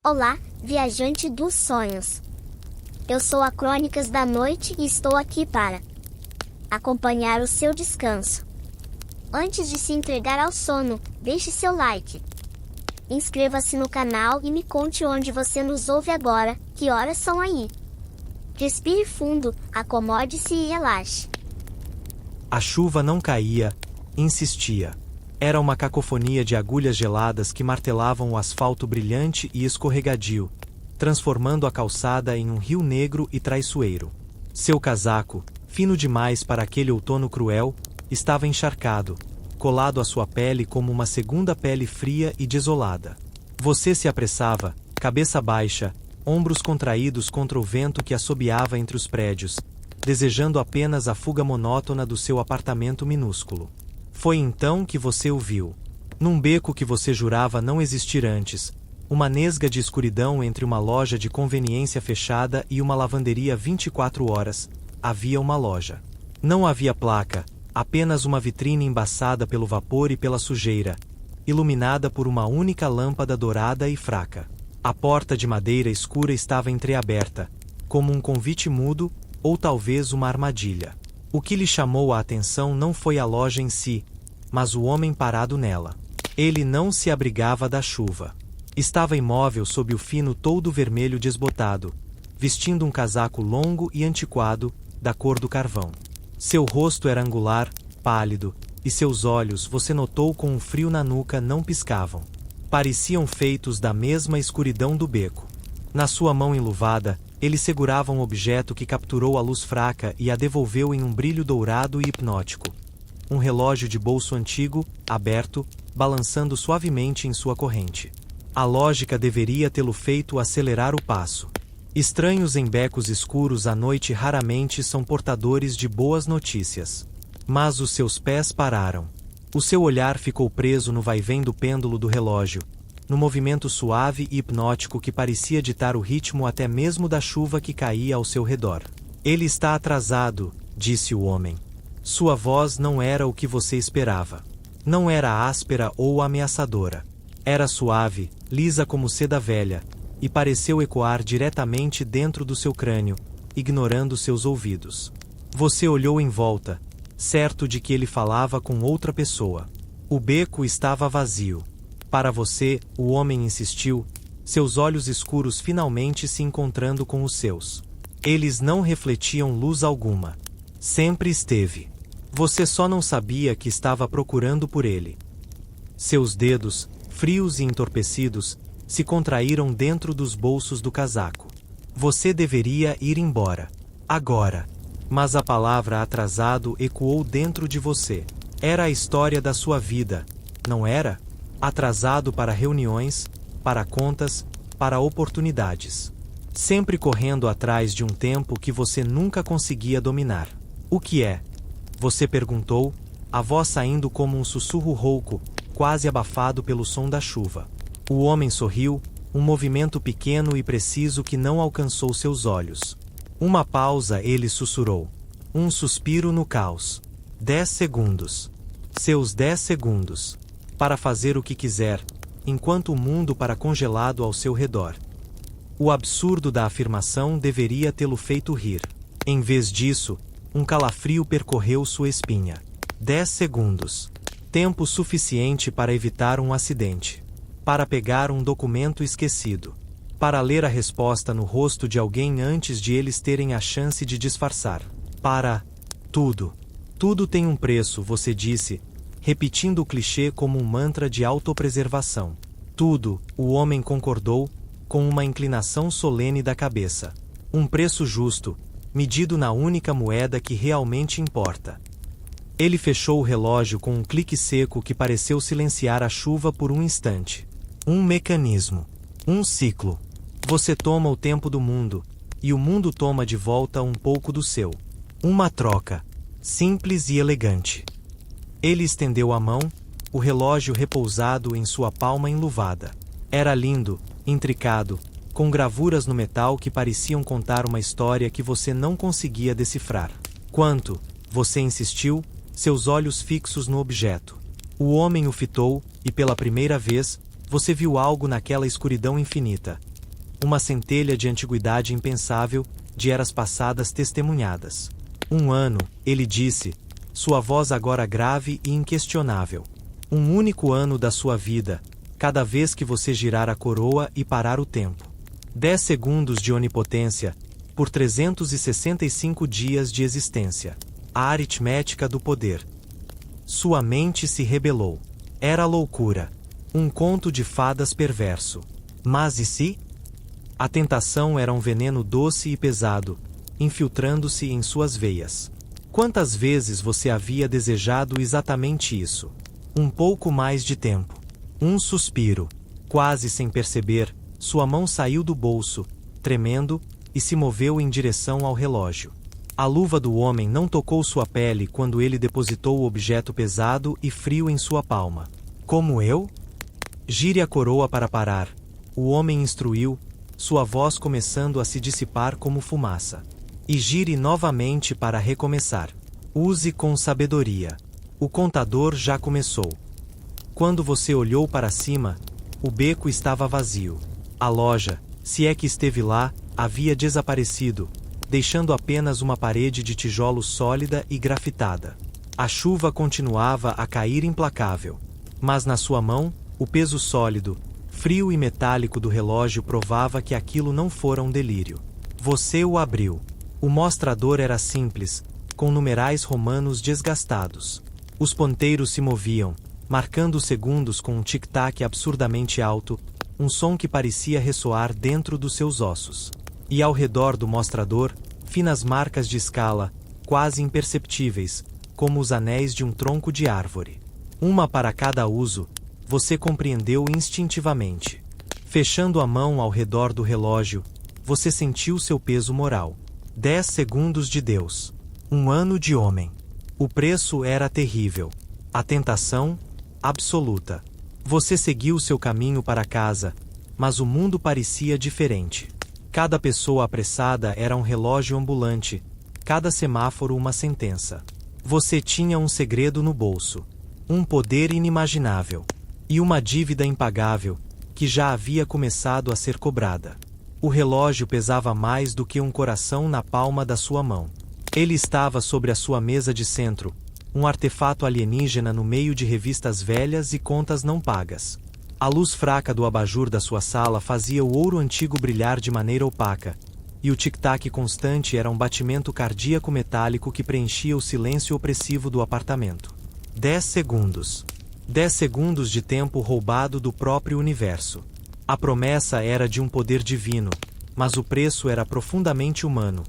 Olá, viajante dos sonhos. Eu sou a Crônicas da Noite e estou aqui para acompanhar o seu descanso. Antes de se entregar ao sono, deixe seu like. Inscreva-se no canal e me conte onde você nos ouve agora, que horas são aí. Respire fundo, acomode-se e relaxe. A chuva não caía, insistia. Era uma cacofonia de agulhas geladas que martelavam o asfalto brilhante e escorregadio, transformando a calçada em um rio negro e traiçoeiro. Seu casaco, fino demais para aquele outono cruel, estava encharcado, colado à sua pele como uma segunda pele fria e desolada. Você se apressava, cabeça baixa, ombros contraídos contra o vento que assobiava entre os prédios, desejando apenas a fuga monótona do seu apartamento minúsculo. Foi então que você o viu. Num beco que você jurava não existir antes, uma nesga de escuridão entre uma loja de conveniência fechada e uma lavanderia 24 horas, havia uma loja. Não havia placa, apenas uma vitrine embaçada pelo vapor e pela sujeira, iluminada por uma única lâmpada dourada e fraca. A porta de madeira escura estava entreaberta, como um convite mudo, ou talvez uma armadilha. O que lhe chamou a atenção não foi a loja em si, mas o homem parado nela. Ele não se abrigava da chuva. Estava imóvel sob o fino toldo vermelho desbotado, vestindo um casaco longo e antiquado, da cor do carvão. Seu rosto era angular, pálido, e seus olhos, você notou com um frio na nuca, não piscavam. Pareciam feitos da mesma escuridão do beco. Na sua mão enluvada, ele segurava um objeto que capturou a luz fraca e a devolveu em um brilho dourado e hipnótico. Um relógio de bolso antigo, aberto, balançando suavemente em sua corrente. A lógica deveria tê-lo feito acelerar o passo. Estranhos em becos escuros à noite raramente são portadores de boas notícias. Mas os seus pés pararam. O seu olhar ficou preso no vai-vem do pêndulo do relógio, no movimento suave e hipnótico que parecia ditar o ritmo até mesmo da chuva que caía ao seu redor. Ele está atrasado, disse o homem. Sua voz não era o que você esperava. Não era áspera ou ameaçadora. Era suave, lisa como seda velha, e pareceu ecoar diretamente dentro do seu crânio, ignorando seus ouvidos. Você olhou em volta, certo de que ele falava com outra pessoa. O beco estava vazio. Para você, o homem insistiu, seus olhos escuros finalmente se encontrando com os seus. Eles não refletiam luz alguma. Sempre esteve. Você só não sabia que estava procurando por ele. Seus dedos, frios e entorpecidos, se contraíram dentro dos bolsos do casaco. Você deveria ir embora. Agora. Mas a palavra atrasado ecoou dentro de você. Era a história da sua vida, não era? Atrasado para reuniões, para contas, para oportunidades. Sempre correndo atrás de um tempo que você nunca conseguia dominar. O que é? Você perguntou, a voz saindo como um sussurro rouco, quase abafado pelo som da chuva. O homem sorriu, um movimento pequeno e preciso que não alcançou seus olhos. Uma pausa, ele sussurrou. Um suspiro no caos. 10 segundos. Seus 10 segundos. Para fazer o que quiser, enquanto o mundo para congelado ao seu redor. O absurdo da afirmação deveria tê-lo feito rir. Em vez disso, um calafrio percorreu sua espinha. 10 segundos. Tempo suficiente para evitar um acidente. Para pegar um documento esquecido. Para ler a resposta no rosto de alguém antes de eles terem a chance de disfarçar. Para tudo. Tudo tem um preço, você disse, repetindo o clichê como um mantra de autopreservação. Tudo, o homem concordou, com uma inclinação solene da cabeça. Um preço justo, medido na única moeda que realmente importa. Ele fechou o relógio com um clique seco que pareceu silenciar a chuva por um instante. Um mecanismo. Um ciclo. Você toma o tempo do mundo, e o mundo toma de volta um pouco do seu. Uma troca. Simples e elegante. Ele estendeu a mão, o relógio repousado em sua palma enluvada. Era lindo, intricado, com gravuras no metal que pareciam contar uma história que você não conseguia decifrar. Quanto? Você insistiu, seus olhos fixos no objeto. O homem o fitou, e pela primeira vez, você viu algo naquela escuridão infinita. uma centelha de antiguidade impensável, de eras passadas testemunhadas. 1 ano, ele disse, sua voz agora grave e inquestionável. Um único ano da sua vida, cada vez que você girar a coroa e parar o tempo. 10 segundos de onipotência, por 365 dias de existência. A aritmética do poder. Sua mente se rebelou. Era loucura. Um conto de fadas perverso. Mas e se? A tentação era um veneno doce e pesado, infiltrando-se em suas veias. Quantas vezes você havia desejado exatamente isso? Um pouco mais de tempo. Um suspiro. Quase sem perceber, sua mão saiu do bolso, tremendo, e se moveu em direção ao relógio. A luva do homem não tocou sua pele quando ele depositou o objeto pesado e frio em sua palma. Como eu? Gire a coroa para parar. O homem instruiu, sua voz começando a se dissipar como fumaça. E gire novamente para recomeçar. Use com sabedoria. O contador já começou. Quando você olhou para cima, o beco estava vazio. A loja, se é que esteve lá, havia desaparecido, deixando apenas uma parede de tijolo sólida e grafitada. A chuva continuava a cair implacável. Mas na sua mão, o peso sólido, frio e metálico do relógio provava que aquilo não fora um delírio. Você o abriu. O mostrador era simples, com numerais romanos desgastados. Os ponteiros se moviam, marcando os segundos com um tic-tac absurdamente alto, um som que parecia ressoar dentro dos seus ossos. E ao redor do mostrador, finas marcas de escala, quase imperceptíveis, como os anéis de um tronco de árvore. Uma para cada uso, você compreendeu instintivamente. Fechando a mão ao redor do relógio, você sentiu seu peso moral. 10 segundos de Deus. 1 ano de homem. O preço era terrível. A tentação, absoluta. Você seguiu seu caminho para casa, mas o mundo parecia diferente. Cada pessoa apressada era um relógio ambulante, cada semáforo uma sentença. Você tinha um segredo no bolso, um poder inimaginável, e uma dívida impagável, que já havia começado a ser cobrada. O relógio pesava mais do que um coração na palma da sua mão. Ele estava sobre a sua mesa de centro, um artefato alienígena no meio de revistas velhas e contas não pagas. A luz fraca do abajur da sua sala fazia o ouro antigo brilhar de maneira opaca, e o tic-tac constante era um batimento cardíaco metálico que preenchia o silêncio opressivo do apartamento. 10 segundos. 10 segundos de tempo roubado do próprio universo. A promessa era de um poder divino, mas o preço era profundamente humano.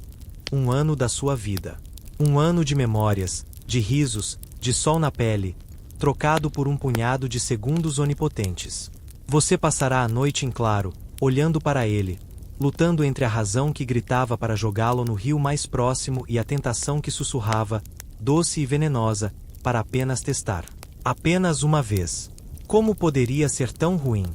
1 ano da sua vida. 1 ano de memórias, de risos, de sol na pele, trocado por um punhado de segundos onipotentes. Você passará a noite em claro, olhando para ele, lutando entre a razão que gritava para jogá-lo no rio mais próximo e a tentação que sussurrava, doce e venenosa, para apenas testar. Apenas uma vez. Como poderia ser tão ruim?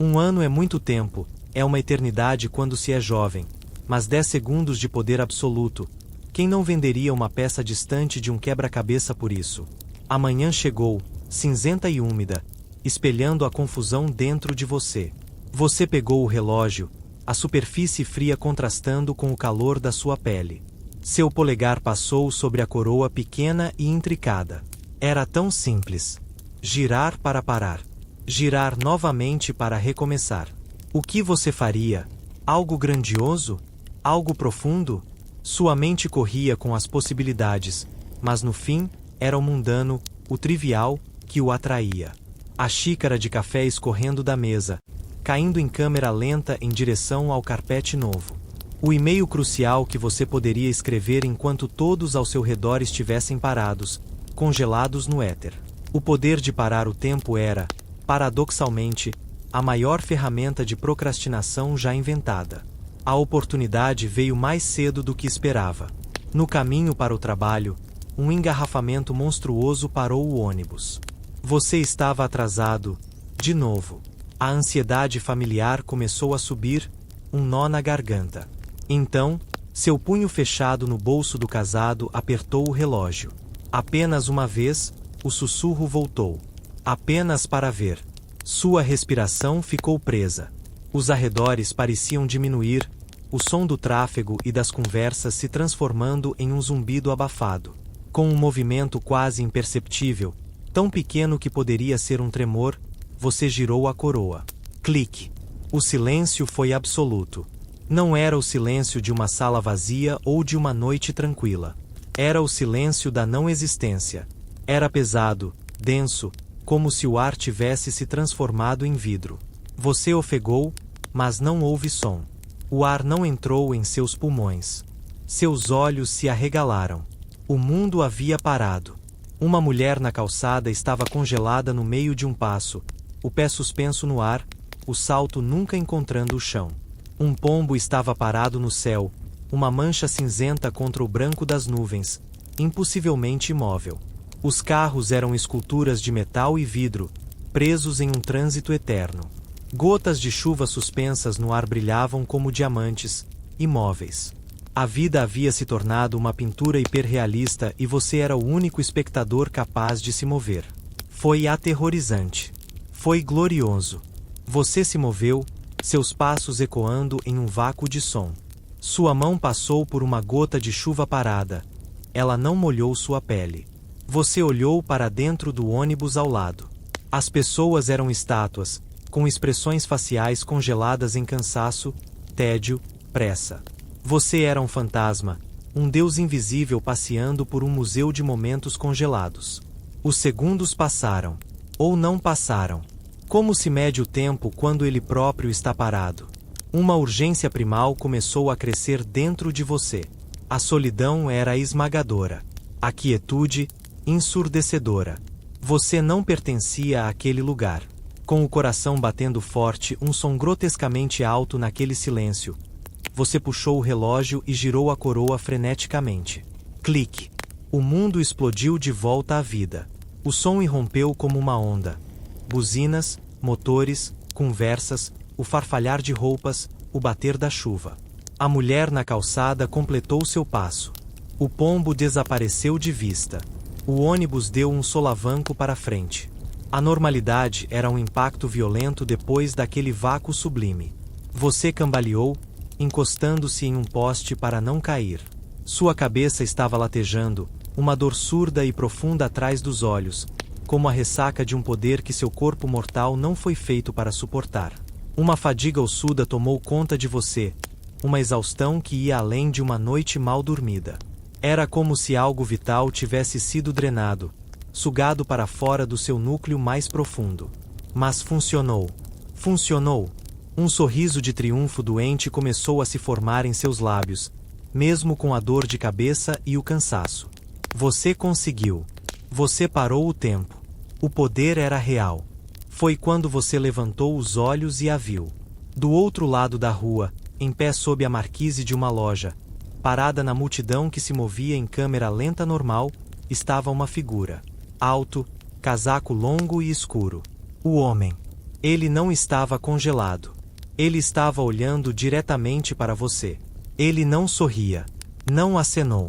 1 ano é muito tempo, é uma eternidade quando se é jovem, mas 10 segundos de poder absoluto. Quem não venderia uma peça distante de um quebra-cabeça por isso? A manhã chegou, cinzenta e úmida, espelhando a confusão dentro de você. Você pegou o relógio, a superfície fria contrastando com o calor da sua pele. Seu polegar passou sobre a coroa pequena e intricada. Era tão simples. Girar para parar. Girar novamente para recomeçar. O que você faria? Algo grandioso? Algo profundo? Sua mente corria com as possibilidades, mas no fim, era o mundano, o trivial, que o atraía. A xícara de café escorrendo da mesa, caindo em câmera lenta em direção ao carpete novo. O e-mail crucial que você poderia escrever enquanto todos ao seu redor estivessem parados, congelados no éter. O poder de parar o tempo era, paradoxalmente, a maior ferramenta de procrastinação já inventada. A oportunidade veio mais cedo do que esperava. No caminho para o trabalho, um engarrafamento monstruoso parou o ônibus. Você estava atrasado, de novo. A ansiedade familiar começou a subir, um nó na garganta. Então, seu punho fechado no bolso do casado apertou o relógio. Apenas uma vez, o sussurro voltou. Apenas para ver. Sua respiração ficou presa. Os arredores pareciam diminuir, o som do tráfego e das conversas se transformando em um zumbido abafado. Com um movimento quase imperceptível, tão pequeno que poderia ser um tremor, você girou a coroa. Clique. O silêncio foi absoluto. Não era o silêncio de uma sala vazia ou de uma noite tranquila. Era o silêncio da não existência. Era pesado, denso, como se o ar tivesse se transformado em vidro. Você ofegou, mas não houve som. O ar não entrou em seus pulmões. Seus olhos se arregalaram. O mundo havia parado. Uma mulher na calçada estava congelada no meio de um passo, o pé suspenso no ar, o salto nunca encontrando o chão. Um pombo estava parado no céu, uma mancha cinzenta contra o branco das nuvens, impossivelmente imóvel. Os carros eram esculturas de metal e vidro, presos em um trânsito eterno. Gotas de chuva suspensas no ar brilhavam como diamantes, imóveis. A vida havia se tornado uma pintura hiperrealista e você era o único espectador capaz de se mover. Foi aterrorizante. Foi glorioso. Você se moveu, seus passos ecoando em um vácuo de som. Sua mão passou por uma gota de chuva parada. Ela não molhou sua pele. Você olhou para dentro do ônibus ao lado. As pessoas eram estátuas, com expressões faciais congeladas em cansaço, tédio, pressa. Você era um fantasma, um deus invisível passeando por um museu de momentos congelados. Os segundos passaram. Ou não passaram. Como se mede o tempo quando ele próprio está parado? Uma urgência primal começou a crescer dentro de você. A solidão era esmagadora. A quietude, ensurdecedora. Você não pertencia àquele lugar. Com o coração batendo forte, um som grotescamente alto naquele silêncio. Você puxou o relógio e girou a coroa freneticamente. Clique. O mundo explodiu de volta à vida. O som irrompeu como uma onda. Buzinas, motores, conversas, o farfalhar de roupas, o bater da chuva. A mulher na calçada completou seu passo. O pombo desapareceu de vista. O ônibus deu um solavanco para frente. A normalidade era um impacto violento depois daquele vácuo sublime. Você cambaleou, encostando-se em um poste para não cair. Sua cabeça estava latejando, uma dor surda e profunda atrás dos olhos, como a ressaca de um poder que seu corpo mortal não foi feito para suportar. Uma fadiga ossuda tomou conta de você, uma exaustão que ia além de uma noite mal dormida. Era como se algo vital tivesse sido drenado, sugado para fora do seu núcleo mais profundo. Mas funcionou. Funcionou. Um sorriso de triunfo doente começou a se formar em seus lábios, mesmo com a dor de cabeça e o cansaço. Você conseguiu. Você parou o tempo. O poder era real. Foi quando você levantou os olhos e a viu. Do outro lado da rua, em pé sob a marquise de uma loja, parada na multidão que se movia em câmera lenta normal, estava uma figura. Alto, casaco longo e escuro. O homem. Ele não estava congelado. Ele estava olhando diretamente para você. Ele não sorria. Não acenou.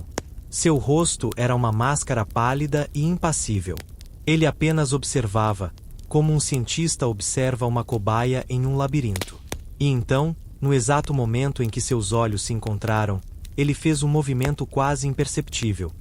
Seu rosto era uma máscara pálida e impassível. Ele apenas observava, como um cientista observa uma cobaia em um labirinto. E então, no exato momento em que seus olhos se encontraram, ele fez um movimento quase imperceptível.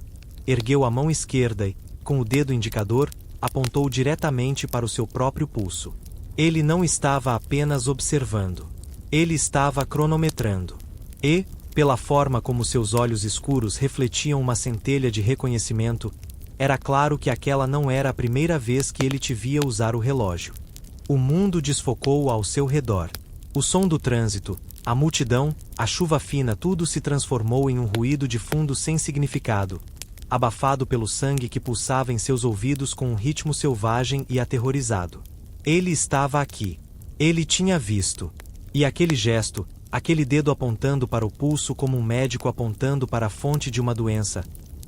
Ergueu a mão esquerda e, com o dedo indicador, apontou diretamente para o seu próprio pulso. Ele não estava apenas observando. Ele estava cronometrando. E, pela forma como seus olhos escuros refletiam uma centelha de reconhecimento, era claro que aquela não era a primeira vez que ele te via usar o relógio. O mundo desfocou ao seu redor. O som do trânsito, a multidão, a chuva fina, tudo se transformou em um ruído de fundo sem significado, abafado pelo sangue que pulsava em seus ouvidos com um ritmo selvagem e aterrorizado. Ele estava aqui. Ele tinha visto. E aquele gesto, aquele dedo apontando para o pulso como um médico apontando para a fonte de uma doença,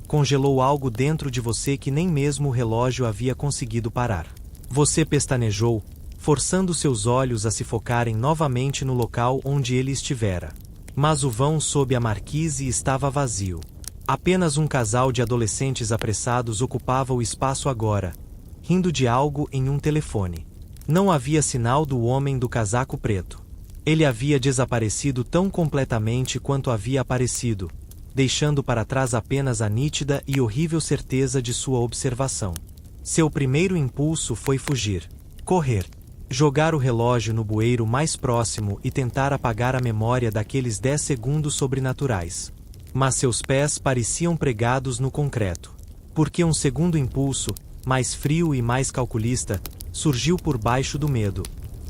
congelou algo dentro de você que nem mesmo o relógio havia conseguido parar. Você pestanejou, forçando seus olhos a se focarem novamente no local onde ele estivera. Mas o vão sob a marquise estava vazio. Apenas um casal de adolescentes apressados ocupava o espaço agora, rindo de algo em um telefone. Não havia sinal do homem do casaco preto. Ele havia desaparecido tão completamente quanto havia aparecido, deixando para trás apenas a nítida e horrível certeza de sua observação. Seu primeiro impulso foi fugir, correr, jogar o relógio no bueiro mais próximo e tentar apagar a memória daqueles 10 segundos sobrenaturais. Mas seus pés pareciam pregados no concreto. Porque um segundo impulso, mais frio e mais calculista, surgiu por baixo do medo.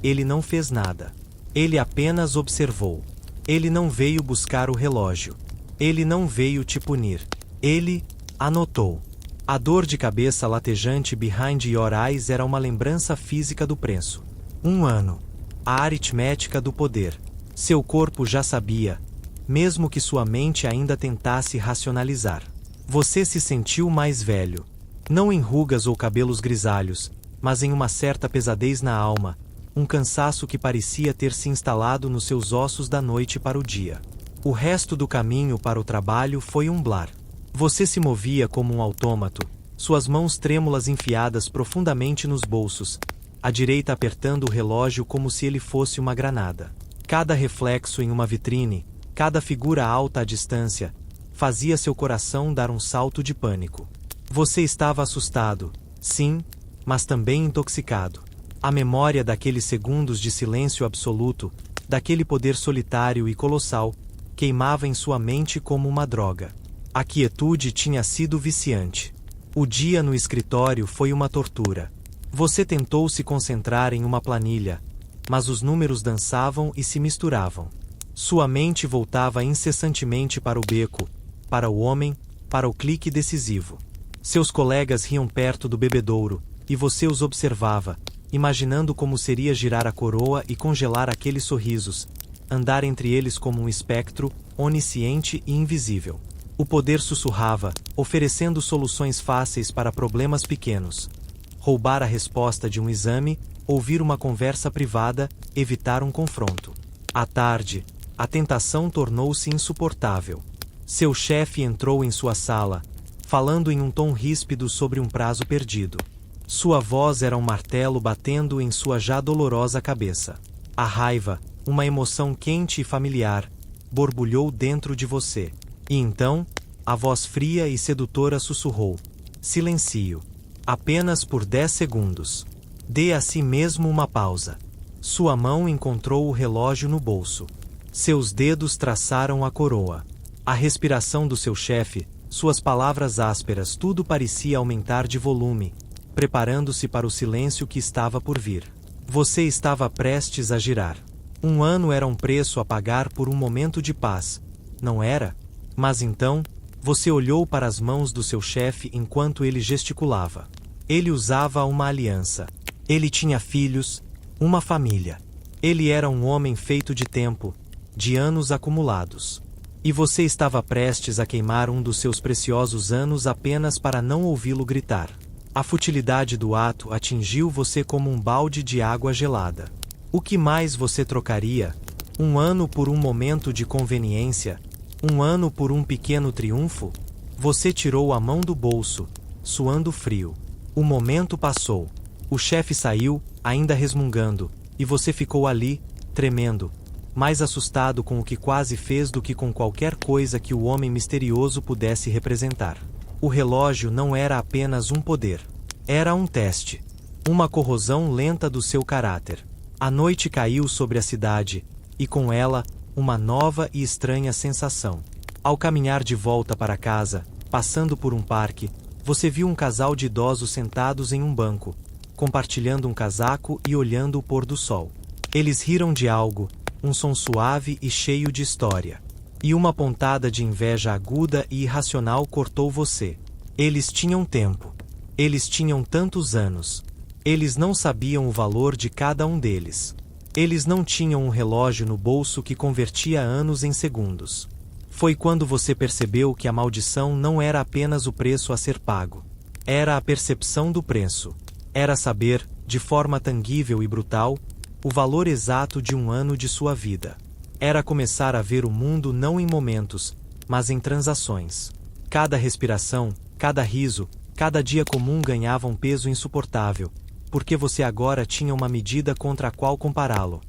Ele não fez nada. Ele apenas observou. Ele não veio buscar o relógio. Ele não veio te punir. Ele anotou. A dor de cabeça latejante behind your eyes era uma lembrança física do preço. 1 ano. A aritmética do poder. Seu corpo já sabia, mesmo que sua mente ainda tentasse racionalizar. Você se sentiu mais velho. Não em rugas ou cabelos grisalhos, mas em uma certa pesadez na alma, um cansaço que parecia ter se instalado nos seus ossos da noite para o dia. O resto do caminho para o trabalho foi um blar. Você se movia como um autômato, suas mãos trêmulas enfiadas profundamente nos bolsos, à direita apertando o relógio como se ele fosse uma granada. Cada reflexo em uma vitrine, cada figura alta à distância, fazia seu coração dar um salto de pânico. Você estava assustado, sim, mas também intoxicado. A memória daqueles segundos de silêncio absoluto, daquele poder solitário e colossal, queimava em sua mente como uma droga. A quietude tinha sido viciante. O dia no escritório foi uma tortura. Você tentou se concentrar em uma planilha, mas os números dançavam e se misturavam. Sua mente voltava incessantemente para o beco, para o homem, para o clique decisivo. Seus colegas riam perto do bebedouro, e você os observava, imaginando como seria girar a coroa e congelar aqueles sorrisos, andar entre eles como um espectro, onisciente e invisível. O poder sussurrava, oferecendo soluções fáceis para problemas pequenos. Roubar a resposta de um exame, ouvir uma conversa privada, evitar um confronto. À tarde, a tentação tornou-se insuportável. Seu chefe entrou em sua sala, falando em um tom ríspido sobre um prazo perdido. Sua voz era um martelo batendo em sua já dolorosa cabeça. A raiva, uma emoção quente e familiar, borbulhou dentro de você. E então, a voz fria e sedutora sussurrou: silêncio. Apenas por 10 segundos. Dê a si mesmo uma pausa. Sua mão encontrou o relógio no bolso. Seus dedos traçaram a coroa. A respiração do seu chefe, suas palavras ásperas, tudo parecia aumentar de volume, preparando-se para o silêncio que estava por vir. Você estava prestes a girar. 1 ano era um preço a pagar por um momento de paz, não era? Mas então, você olhou para as mãos do seu chefe enquanto ele gesticulava. Ele usava uma aliança. Ele tinha filhos, uma família. Ele era um homem feito de tempo, de anos acumulados. E você estava prestes a queimar um dos seus preciosos anos apenas para não ouvi-lo gritar. A futilidade do ato atingiu você como um balde de água gelada. O que mais você trocaria? 1 ano por um momento de conveniência? 1 ano por um pequeno triunfo? Você tirou a mão do bolso, suando frio. O momento passou. O chefe saiu, ainda resmungando, e você ficou ali, tremendo, mais assustado com o que quase fez do que com qualquer coisa que o homem misterioso pudesse representar. O relógio não era apenas um poder. Era um teste. Uma corrosão lenta do seu caráter. A noite caiu sobre a cidade, e com ela, uma nova e estranha sensação. Ao caminhar de volta para casa, passando por um parque, você viu um casal de idosos sentados em um banco, compartilhando um casaco e olhando o pôr do sol. Eles riram de algo, um som suave e cheio de história. E uma pontada de inveja aguda e irracional cortou você. Eles tinham tempo. Eles tinham tantos anos. Eles não sabiam o valor de cada um deles. Eles não tinham um relógio no bolso que convertia anos em segundos. Foi quando você percebeu que a maldição não era apenas o preço a ser pago. Era a percepção do preço. Era saber, de forma tangível e brutal, o valor exato de 1 ano de sua vida. Era começar a ver o mundo não em momentos, mas em transações. Cada respiração, cada riso, cada dia comum ganhava um peso insuportável, porque você agora tinha uma medida contra a qual compará-lo.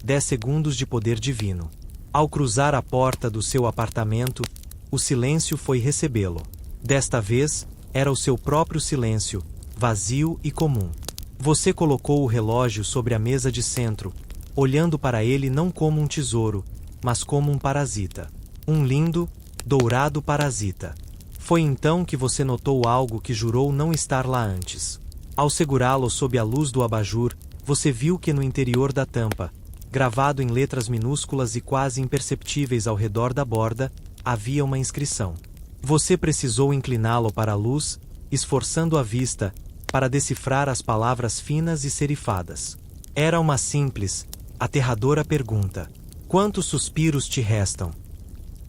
10 segundos de poder divino. Ao cruzar a porta do seu apartamento, o silêncio foi recebê-lo. Desta vez, era o seu próprio silêncio, vazio e comum. Você colocou o relógio sobre a mesa de centro, olhando para ele não como um tesouro, mas como um parasita. Um lindo, dourado parasita. Foi então que você notou algo que jurou não estar lá antes. Ao segurá-lo sob a luz do abajur, você viu que no interior da tampa, gravado em letras minúsculas e quase imperceptíveis ao redor da borda, havia uma inscrição. Você precisou incliná-lo para a luz, esforçando a vista, para decifrar as palavras finas e serifadas. Era uma simples, aterradora pergunta. Quantos suspiros te restam?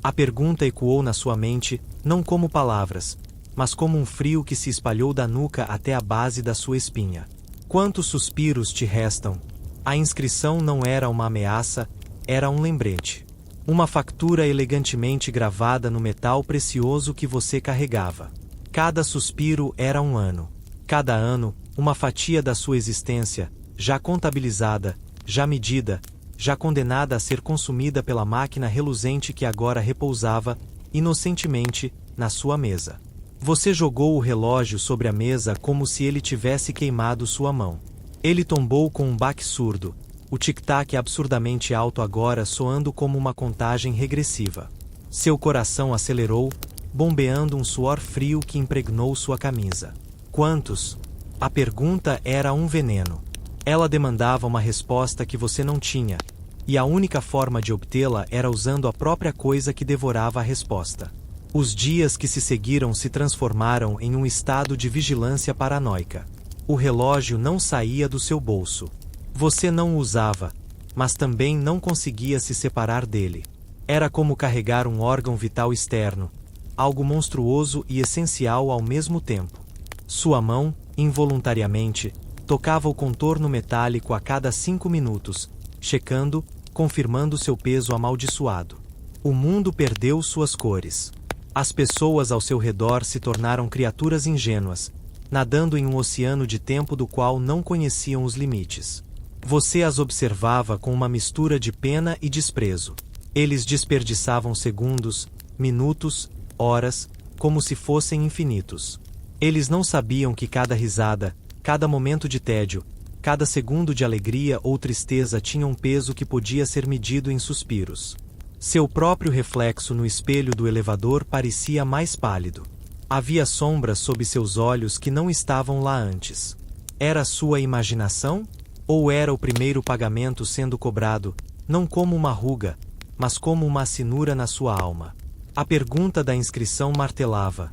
A pergunta ecoou na sua mente, não como palavras, mas como um frio que se espalhou da nuca até a base da sua espinha. Quantos suspiros te restam? A inscrição não era uma ameaça, era um lembrete. Uma factura elegantemente gravada no metal precioso que você carregava. Cada suspiro era um ano. Cada ano, uma fatia da sua existência, já contabilizada, já medida, já condenada a ser consumida pela máquina reluzente que agora repousava, inocentemente, na sua mesa. Você jogou o relógio sobre a mesa como se ele tivesse queimado sua mão. Ele tombou com um baque surdo, o tic-tac absurdamente alto agora soando como uma contagem regressiva. Seu coração acelerou, bombeando um suor frio que impregnou sua camisa. Quantos? A pergunta era um veneno. Ela demandava uma resposta que você não tinha, e a única forma de obtê-la era usando a própria coisa que devorava a resposta. Os dias que se seguiram se transformaram em um estado de vigilância paranoica. O relógio não saía do seu bolso. Você não o usava, mas também não conseguia se separar dele. Era como carregar um órgão vital externo, algo monstruoso e essencial ao mesmo tempo. Sua mão, involuntariamente, tocava o contorno metálico a cada 5 minutos, checando, confirmando seu peso amaldiçoado. O mundo perdeu suas cores. As pessoas ao seu redor se tornaram criaturas ingênuas, nadando em um oceano de tempo do qual não conheciam os limites. Você as observava com uma mistura de pena e desprezo. Eles desperdiçavam segundos, minutos, horas, como se fossem infinitos. Eles não sabiam que cada risada, cada momento de tédio, cada segundo de alegria ou tristeza tinha um peso que podia ser medido em suspiros. Seu próprio reflexo no espelho do elevador parecia mais pálido. Havia sombras sob seus olhos que não estavam lá antes. Era sua imaginação? Ou era o primeiro pagamento sendo cobrado, não como uma ruga, mas como uma assinura na sua alma? A pergunta da inscrição martelava.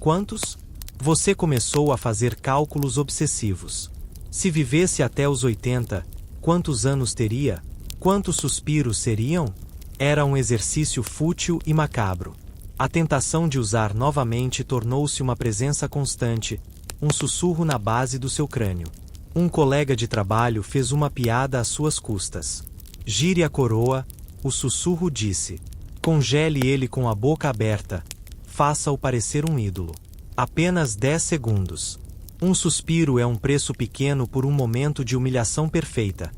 Quantos? Você começou a fazer cálculos obsessivos. Se vivesse até os 80, quantos anos teria? Quantos suspiros seriam? Era um exercício fútil e macabro. A tentação de usar novamente tornou-se uma presença constante, um sussurro na base do seu crânio. Um colega de trabalho fez uma piada às suas custas. Gire a coroa, o sussurro disse. Congele ele com a boca aberta. Faça-o parecer um ídolo. Apenas 10 segundos. Um suspiro é um preço pequeno por um momento de humilhação perfeita.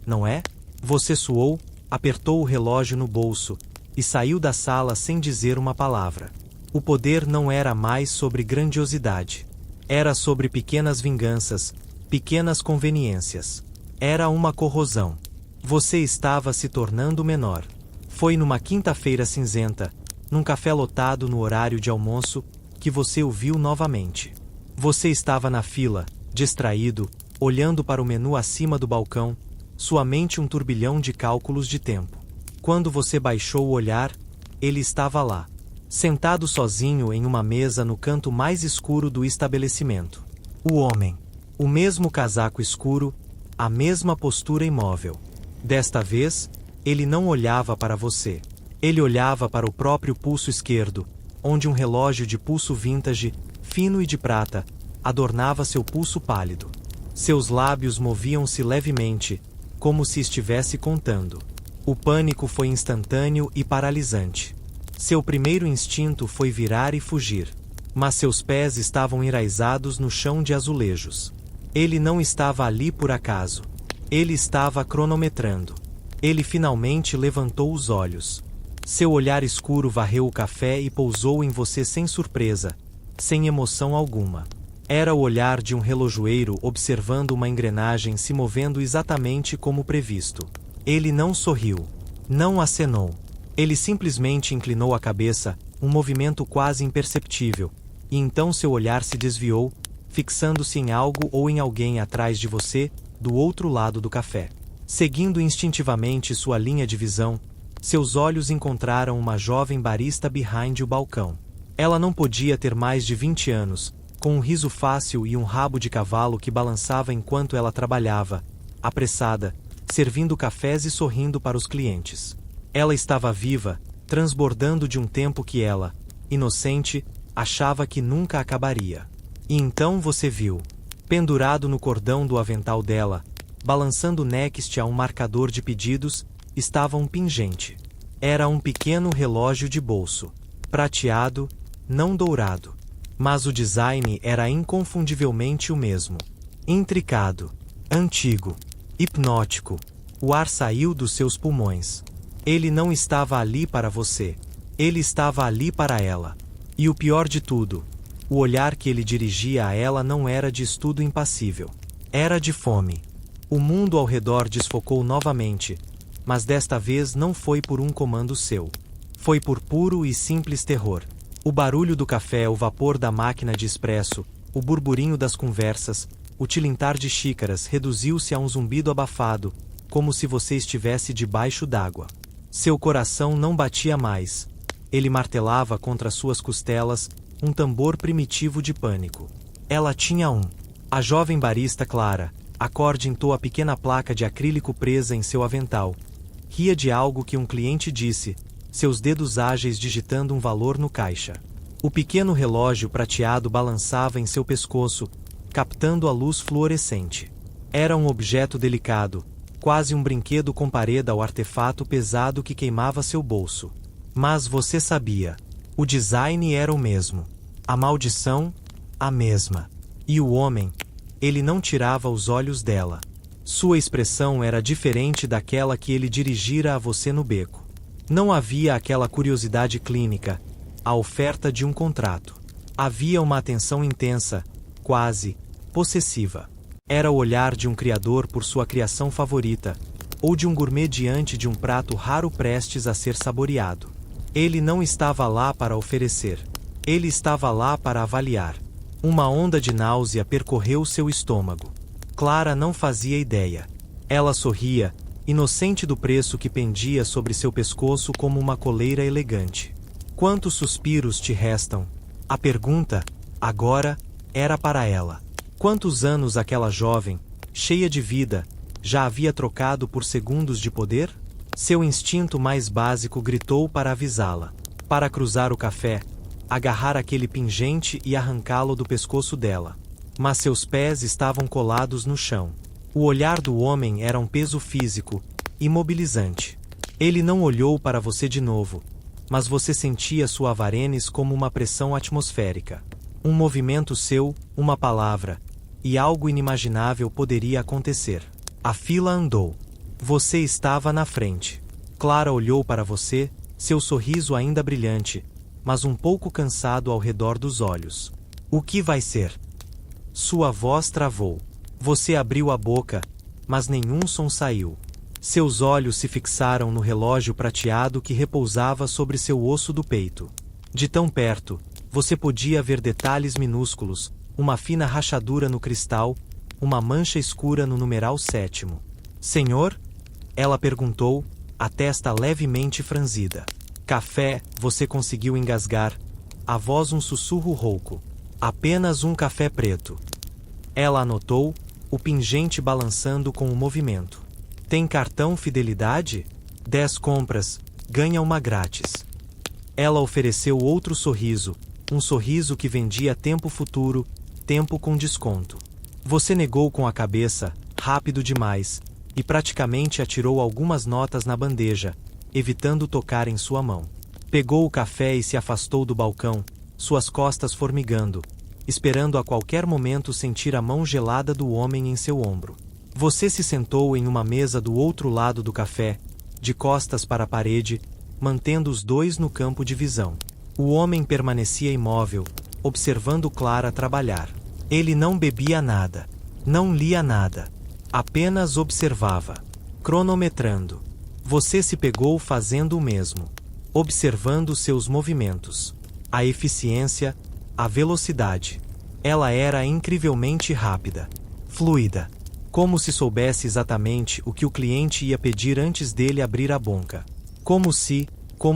Não é? Você suou, apertou o relógio no bolso, e saiu da sala sem dizer uma palavra. O poder não era mais sobre grandiosidade. Era sobre pequenas vinganças, pequenas conveniências. Era uma corrosão. Você estava se tornando menor. Foi numa quinta-feira cinzenta, num café lotado no horário de almoço, que você o viu novamente. Você estava na fila, distraído, olhando para o menu acima do balcão, sua mente um turbilhão de cálculos de tempo. Quando você baixou o olhar, ele estava lá, sentado sozinho em uma mesa no canto mais escuro do estabelecimento. O homem. O mesmo casaco escuro, a mesma postura imóvel. Desta vez, ele não olhava para você. Ele olhava para o próprio pulso esquerdo, onde um relógio de pulso vintage, fino e de prata, adornava seu pulso pálido. Seus lábios moviam-se levemente, como se estivesse contando. O pânico foi instantâneo e paralisante. Seu primeiro instinto foi virar e fugir. Mas seus pés estavam enraizados no chão de azulejos. Ele não estava ali por acaso. Ele estava cronometrando. Ele finalmente levantou os olhos. Seu olhar escuro varreu o café e pousou em você sem surpresa, sem emoção alguma. Era o olhar de um relojoeiro observando uma engrenagem se movendo exatamente como previsto. Ele não sorriu. Não acenou. Ele simplesmente inclinou a cabeça, um movimento quase imperceptível, e então seu olhar se desviou, fixando-se em algo ou em alguém atrás de você, do outro lado do café. Seguindo instintivamente sua linha de visão, seus olhos encontraram uma jovem barista behind o balcão. Ela não podia ter mais de 20 anos, com um riso fácil e um rabo de cavalo que balançava enquanto ela trabalhava, apressada, servindo cafés e sorrindo para os clientes. Ela estava viva, transbordando de um tempo que ela, inocente, achava que nunca acabaria. E então você viu, pendurado no cordão do avental dela, balançando next a um marcador de pedidos, estava um pingente. Era um pequeno relógio de bolso, prateado, não dourado. Mas o design era inconfundivelmente o mesmo. Intricado, antigo, hipnótico. O ar saiu dos seus pulmões. Ele não estava ali para você. Ele estava ali para ela. E o pior de tudo, o olhar que ele dirigia a ela não era de estudo impassível. Era de fome. O mundo ao redor desfocou novamente, mas desta vez não foi por um comando seu. Foi por puro e simples terror. O barulho do café, o vapor da máquina de expresso, o burburinho das conversas, o tilintar de xícaras reduziu-se a um zumbido abafado, como se você estivesse debaixo d'água. Seu coração não batia mais. Ele martelava contra suas costelas, um tambor primitivo de pânico. Ela tinha um. A jovem barista Clara, acordentou a pequena placa de acrílico presa em seu avental. Ria de algo que um cliente disse, seus dedos ágeis digitando um valor no caixa. O pequeno relógio prateado balançava em seu pescoço, captando a luz fluorescente. Era um objeto delicado, quase um brinquedo com parede ao artefato pesado que queimava seu bolso. Mas você sabia. O design era o mesmo. A maldição, a mesma. E o homem, ele não tirava os olhos dela. Sua expressão era diferente daquela que ele dirigira a você no beco. Não havia aquela curiosidade clínica, a oferta de um contrato. Havia uma atenção intensa, quase possessiva. Era o olhar de um criador por sua criação favorita, ou de um gourmet diante de um prato raro prestes a ser saboreado. Ele não estava lá para oferecer. Ele estava lá para avaliar. Uma onda de náusea percorreu seu estômago. Clara não fazia ideia. Ela sorria, inocente do preço que pendia sobre seu pescoço como uma coleira elegante. Quantos suspiros te restam? A pergunta, agora, era para ela. Quantos anos aquela jovem, cheia de vida, já havia trocado por segundos de poder? Seu instinto mais básico gritou para avisá-la. Para cruzar o café, agarrar aquele pingente e arrancá-lo do pescoço dela. Mas seus pés estavam colados no chão. O olhar do homem era um peso físico, imobilizante. Ele não olhou para você de novo, mas você sentia sua avarenes como uma pressão atmosférica. Um movimento seu, uma palavra, e algo inimaginável poderia acontecer. A fila andou. Você estava na frente. Clara olhou para você, seu sorriso ainda brilhante, mas um pouco cansado ao redor dos olhos. O que vai ser? Sua voz travou. Você abriu a boca, mas nenhum som saiu. Seus olhos se fixaram no relógio prateado que repousava sobre seu osso do peito. De tão perto, você podia ver detalhes minúsculos, uma fina rachadura no cristal, uma mancha escura no numeral 7º. Senhor? Ela perguntou, a testa levemente franzida. Café, você conseguiu engasgar, a voz um sussurro rouco. Apenas um café preto. Ela anotou, o pingente balançando com o movimento. Tem cartão fidelidade? 10 compras, ganha uma grátis. Ela ofereceu outro sorriso, um sorriso que vendia tempo futuro, tempo com desconto. Você negou com a cabeça, rápido demais, e praticamente atirou algumas notas na bandeja, evitando tocar em sua mão. Pegou o café e se afastou do balcão, suas costas formigando, esperando a qualquer momento sentir a mão gelada do homem em seu ombro. Você se sentou em uma mesa do outro lado do café, de costas para a parede, mantendo os dois no campo de visão. O homem permanecia imóvel, observando Clara trabalhar. Ele não bebia nada, não lia nada, apenas observava, cronometrando. Você se pegou fazendo o mesmo, observando seus movimentos, a eficiência, a velocidade. Ela era incrivelmente rápida, fluida, como se soubesse exatamente o que o cliente ia pedir antes dele abrir a boca. Como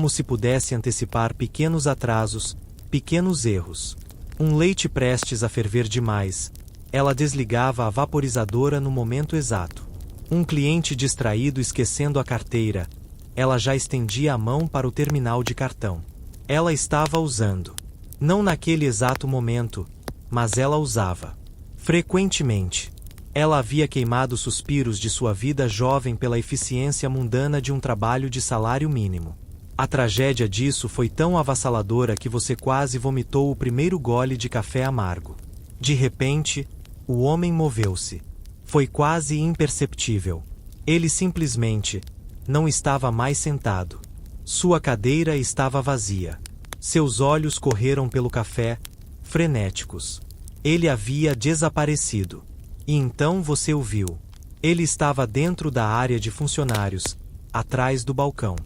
se pudesse antecipar pequenos atrasos, pequenos erros. Um leite prestes a ferver demais. Ela desligava a vaporizadora no momento exato. Um cliente distraído esquecendo a carteira. Ela já estendia a mão para o terminal de cartão. Ela estava usando. Não naquele exato momento, mas ela usava. Frequentemente. Ela havia queimado suspiros de sua vida jovem pela eficiência mundana de um trabalho de salário mínimo. A tragédia disso foi tão avassaladora que você quase vomitou o primeiro gole de café amargo. De repente, o homem moveu-se. Foi quase imperceptível. Ele simplesmente não estava mais sentado. Sua cadeira estava vazia. Seus olhos correram pelo café, frenéticos. Ele havia desaparecido. E então você o viu. Ele estava dentro da área de funcionários, atrás do balcão.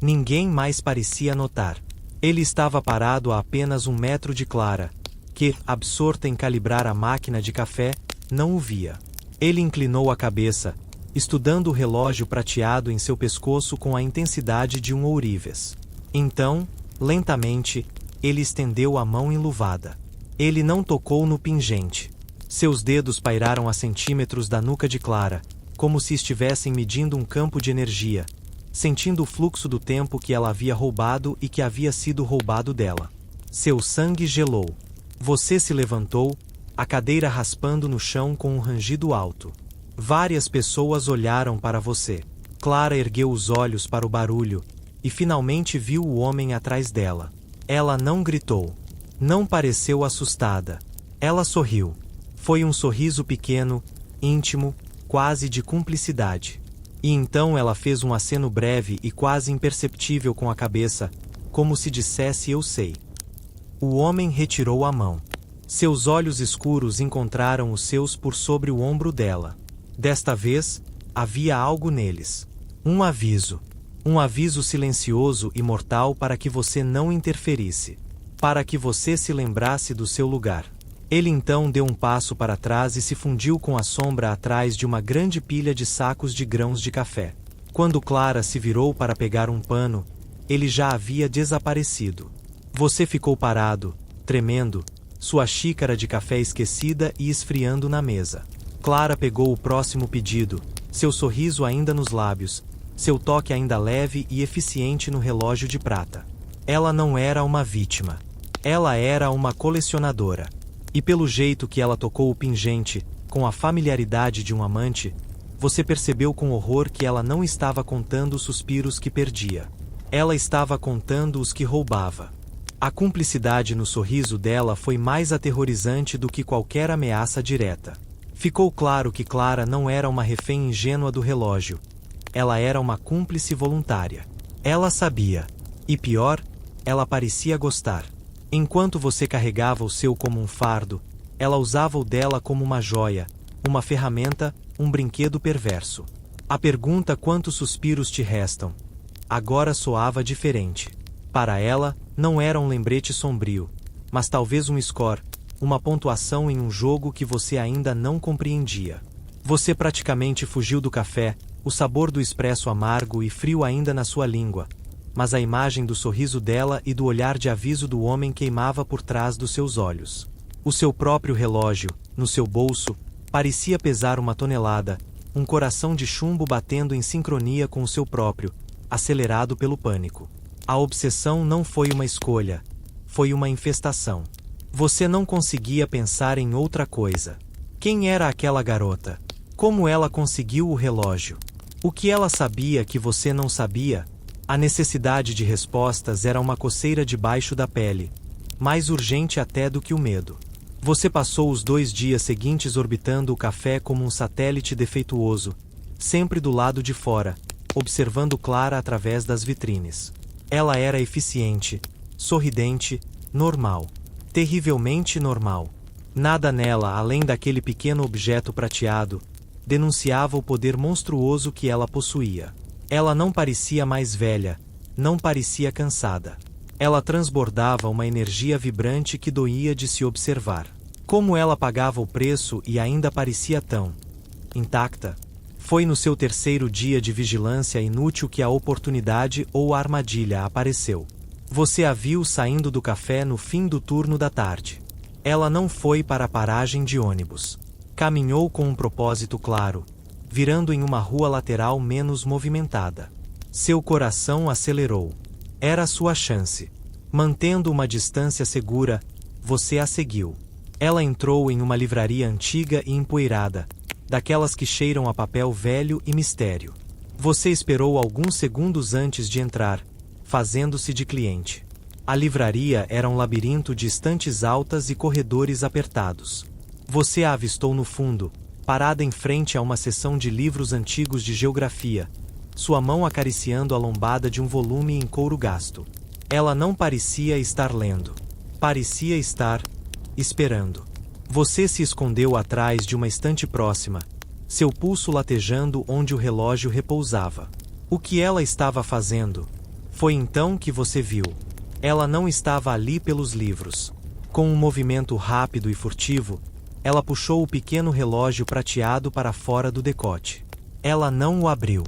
Ninguém mais parecia notar. Ele estava parado a apenas 1 metro de Clara, que, absorta em calibrar a máquina de café, não o via. Ele inclinou a cabeça, estudando o relógio prateado em seu pescoço com a intensidade de um ourives. Então, lentamente, ele estendeu a mão enluvada. Ele não tocou no pingente. Seus dedos pairaram a centímetros da nuca de Clara, como se estivessem medindo um campo de energia, sentindo o fluxo do tempo que ela havia roubado e que havia sido roubado dela. Seu sangue gelou. Você se levantou, a cadeira raspando no chão com um rangido alto. Várias pessoas olharam para você. Clara ergueu os olhos para o barulho, e finalmente viu o homem atrás dela. Ela não gritou. Não pareceu assustada. Ela sorriu. Foi um sorriso pequeno, íntimo, quase de cumplicidade. E então ela fez um aceno breve e quase imperceptível com a cabeça, como se dissesse eu sei. O homem retirou a mão. Seus olhos escuros encontraram os seus por sobre o ombro dela. Desta vez, havia algo neles. Um aviso. Um aviso silencioso e mortal para que você não interferisse. Para que você se lembrasse do seu lugar. Ele então deu um passo para trás e se fundiu com a sombra atrás de uma grande pilha de sacos de grãos de café. Quando Clara se virou para pegar um pano, ele já havia desaparecido. Você ficou parado, tremendo, sua xícara de café esquecida e esfriando na mesa. Clara pegou o próximo pedido, seu sorriso ainda nos lábios, seu toque ainda leve e eficiente no relógio de prata. Ela não era uma vítima. Ela era uma colecionadora. E pelo jeito que ela tocou o pingente, com a familiaridade de um amante, você percebeu com horror que ela não estava contando os suspiros que perdia. Ela estava contando os que roubava. A cumplicidade no sorriso dela foi mais aterrorizante do que qualquer ameaça direta. Ficou claro que Clara não era uma refém ingênua do relógio. Ela era uma cúmplice voluntária. Ela sabia. E pior, ela parecia gostar. Enquanto você carregava o seu como um fardo, ela usava o dela como uma joia, uma ferramenta, um brinquedo perverso. A pergunta quantos suspiros te restam agora soava diferente. Para ela, não era um lembrete sombrio, mas talvez um score, uma pontuação em um jogo que você ainda não compreendia. Você praticamente fugiu do café, o sabor do expresso amargo e frio ainda na sua língua, mas a imagem do sorriso dela e do olhar de aviso do homem queimava por trás dos seus olhos. O seu próprio relógio, no seu bolso, parecia pesar 1 tonelada, um coração de chumbo batendo em sincronia com o seu próprio, acelerado pelo pânico. A obsessão não foi uma escolha, foi uma infestação. Você não conseguia pensar em outra coisa. Quem era aquela garota? Como ela conseguiu o relógio? O que ela sabia que você não sabia? A necessidade de respostas era uma coceira debaixo da pele, mais urgente até do que o medo. Você passou os 2 dias seguintes orbitando o café como um satélite defeituoso, sempre do lado de fora, observando Clara através das vitrines. Ela era eficiente, sorridente, normal. Terrivelmente normal. Nada nela, além daquele pequeno objeto prateado, denunciava o poder monstruoso que ela possuía. Ela não parecia mais velha, não parecia cansada. Ela transbordava uma energia vibrante que doía de se observar. Como ela pagava o preço e ainda parecia tão intacta. Foi no seu terceiro dia de vigilância inútil que a oportunidade ou a armadilha apareceu. Você a viu saindo do café no fim do turno da tarde. Ela não foi para a paragem de ônibus. Caminhou com um propósito claro, virando em uma rua lateral menos movimentada. Seu coração acelerou. Era sua chance. Mantendo uma distância segura, você a seguiu. Ela entrou em uma livraria antiga e empoeirada, daquelas que cheiram a papel velho e mistério. Você esperou alguns segundos antes de entrar, fazendo-se de cliente. A livraria era um labirinto de estantes altas e corredores apertados. Você a avistou no fundo, parada em frente a uma seção de livros antigos de geografia, sua mão acariciando a lombada de um volume em couro gasto. Ela não parecia estar lendo. Parecia estar esperando. Você se escondeu atrás de uma estante próxima, seu pulso latejando onde o relógio repousava. O que ela estava fazendo? Foi então que você viu. Ela não estava ali pelos livros. Com um movimento rápido e furtivo, ela puxou o pequeno relógio prateado para fora do decote. Ela não o abriu.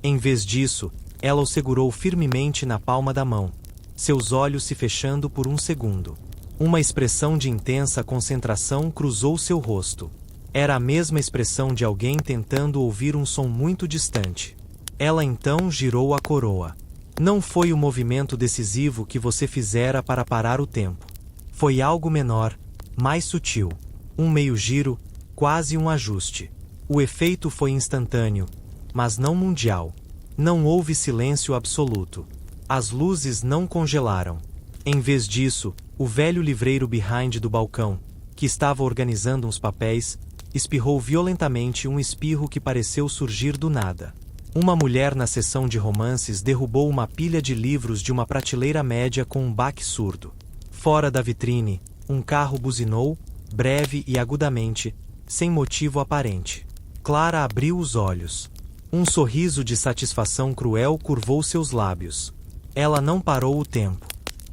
Em vez disso, ela o segurou firmemente na palma da mão, seus olhos se fechando por um segundo. Uma expressão de intensa concentração cruzou seu rosto. Era a mesma expressão de alguém tentando ouvir um som muito distante. Ela então girou a coroa. Não foi o movimento decisivo que você fizera para parar o tempo. Foi algo menor, mais sutil. Um meio giro, quase um ajuste. O efeito foi instantâneo, mas não mundial. Não houve silêncio absoluto. As luzes não congelaram. Em vez disso, o velho livreiro behind do balcão, que estava organizando uns papéis, espirrou violentamente um espirro que pareceu surgir do nada. Uma mulher na seção de romances derrubou uma pilha de livros de uma prateleira média com um baque surdo. Fora da vitrine, um carro buzinou, breve e agudamente, sem motivo aparente. Clara abriu os olhos. Um sorriso de satisfação cruel curvou seus lábios. Ela não parou o tempo.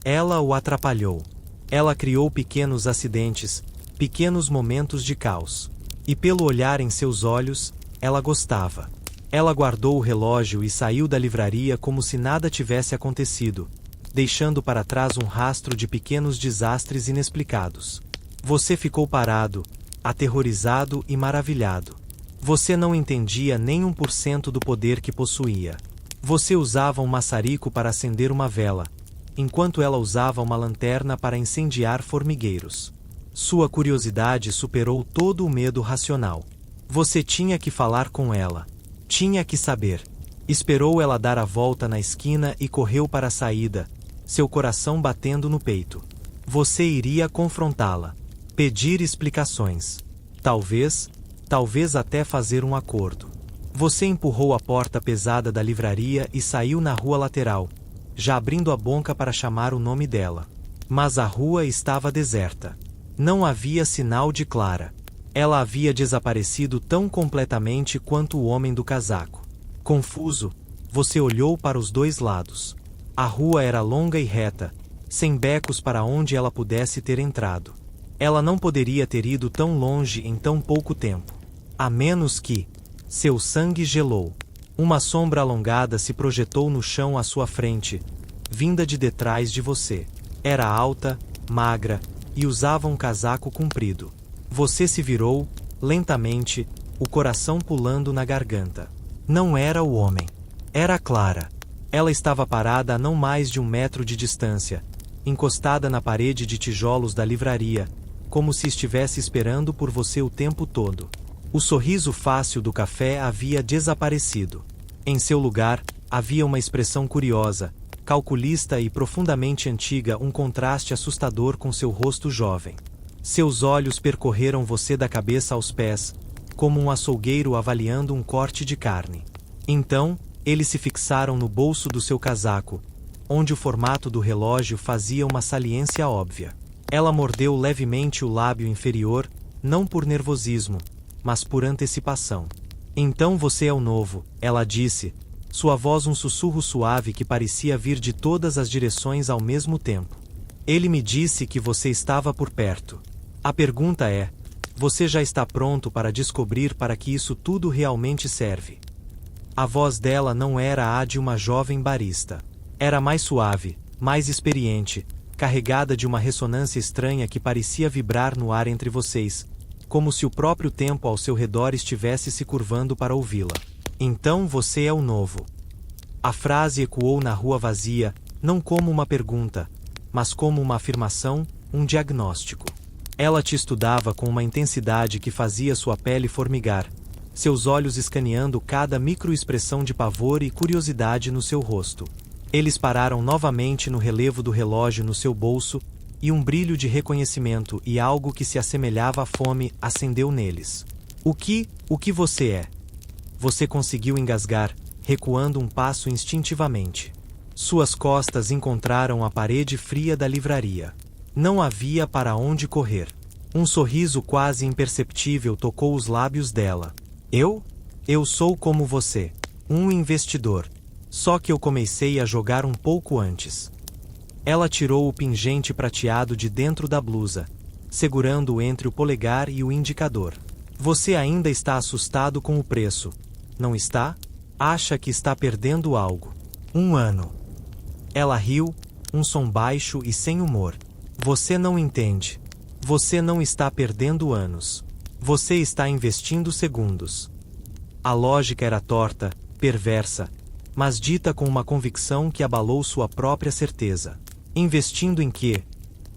Ela o atrapalhou. Ela criou pequenos acidentes, pequenos momentos de caos. E pelo olhar em seus olhos, ela gostava. Ela guardou o relógio e saiu da livraria como se nada tivesse acontecido, deixando para trás um rastro de pequenos desastres inexplicados. Você ficou parado, aterrorizado e maravilhado. Você não entendia nem 1% do poder que possuía. Você usava um maçarico para acender uma vela, enquanto ela usava uma lanterna para incendiar formigueiros. Sua curiosidade superou todo o medo racional. Você tinha que falar com ela. Tinha que saber. Esperou ela dar a volta na esquina e correu para a saída, seu coração batendo no peito. Você iria confrontá-la. Pedir explicações. Talvez até fazer um acordo. Você empurrou a porta pesada da livraria e saiu na rua lateral, já abrindo a boca para chamar o nome dela. Mas a rua estava deserta. Não havia sinal de Clara. Ela havia desaparecido tão completamente quanto o homem do casaco. Confuso, você olhou para os dois lados. A rua era longa e reta, sem becos para onde ela pudesse ter entrado. Ela não poderia ter ido tão longe em tão pouco tempo. A menos que... Seu sangue gelou. Uma sombra alongada se projetou no chão à sua frente, vinda de detrás de você. Era alta, magra, e usava um casaco comprido. Você se virou, lentamente, o coração pulando na garganta. Não era o homem. Era Clara. Ela estava parada a não mais de 1 metro de distância, encostada na parede de tijolos da livraria, como se estivesse esperando por você o tempo todo. O sorriso fácil do café havia desaparecido. Em seu lugar, havia uma expressão curiosa, calculista e profundamente antiga, um contraste assustador com seu rosto jovem. Seus olhos percorreram você da cabeça aos pés, como um açougueiro avaliando um corte de carne. Então, Eles se fixaram no bolso do seu casaco, onde o formato do relógio fazia uma saliência óbvia. Ela mordeu levemente o lábio inferior, não por nervosismo, mas por antecipação. Então você é o novo, ela disse, sua voz um sussurro suave que parecia vir de todas as direções ao mesmo tempo. Ele me disse que você estava por perto. A pergunta é: você já está pronto para descobrir para que isso tudo realmente serve? A voz dela não era a de uma jovem barista. Era mais suave, mais experiente, carregada de uma ressonância estranha que parecia vibrar no ar entre vocês, como se o próprio tempo ao seu redor estivesse se curvando para ouvi-la. Então você é o novo. A frase ecoou na rua vazia, não como uma pergunta, mas como uma afirmação, um diagnóstico. Ela te estudava com uma intensidade que fazia sua pele formigar, seus olhos escaneando cada microexpressão de pavor e curiosidade no seu rosto. Eles pararam novamente no relevo do relógio no seu bolso, e um brilho de reconhecimento e algo que se assemelhava à fome acendeu neles. O que você é? Você conseguiu engasgar, recuando um passo instintivamente. Suas costas encontraram a parede fria da livraria. Não havia para onde correr. Um sorriso quase imperceptível tocou os lábios dela. Eu sou como você. Um investidor. Só que eu comecei a jogar um pouco antes. Ela tirou o pingente prateado de dentro da blusa, segurando-o entre o polegar e o indicador. Você ainda está assustado com o preço, não está? Acha que está perdendo algo. 1 ano. Ela riu, um som baixo e sem humor. Você não entende. Você não está perdendo anos. Você está investindo segundos. A lógica era torta, perversa, mas dita com uma convicção que abalou sua própria certeza. Investindo em quê?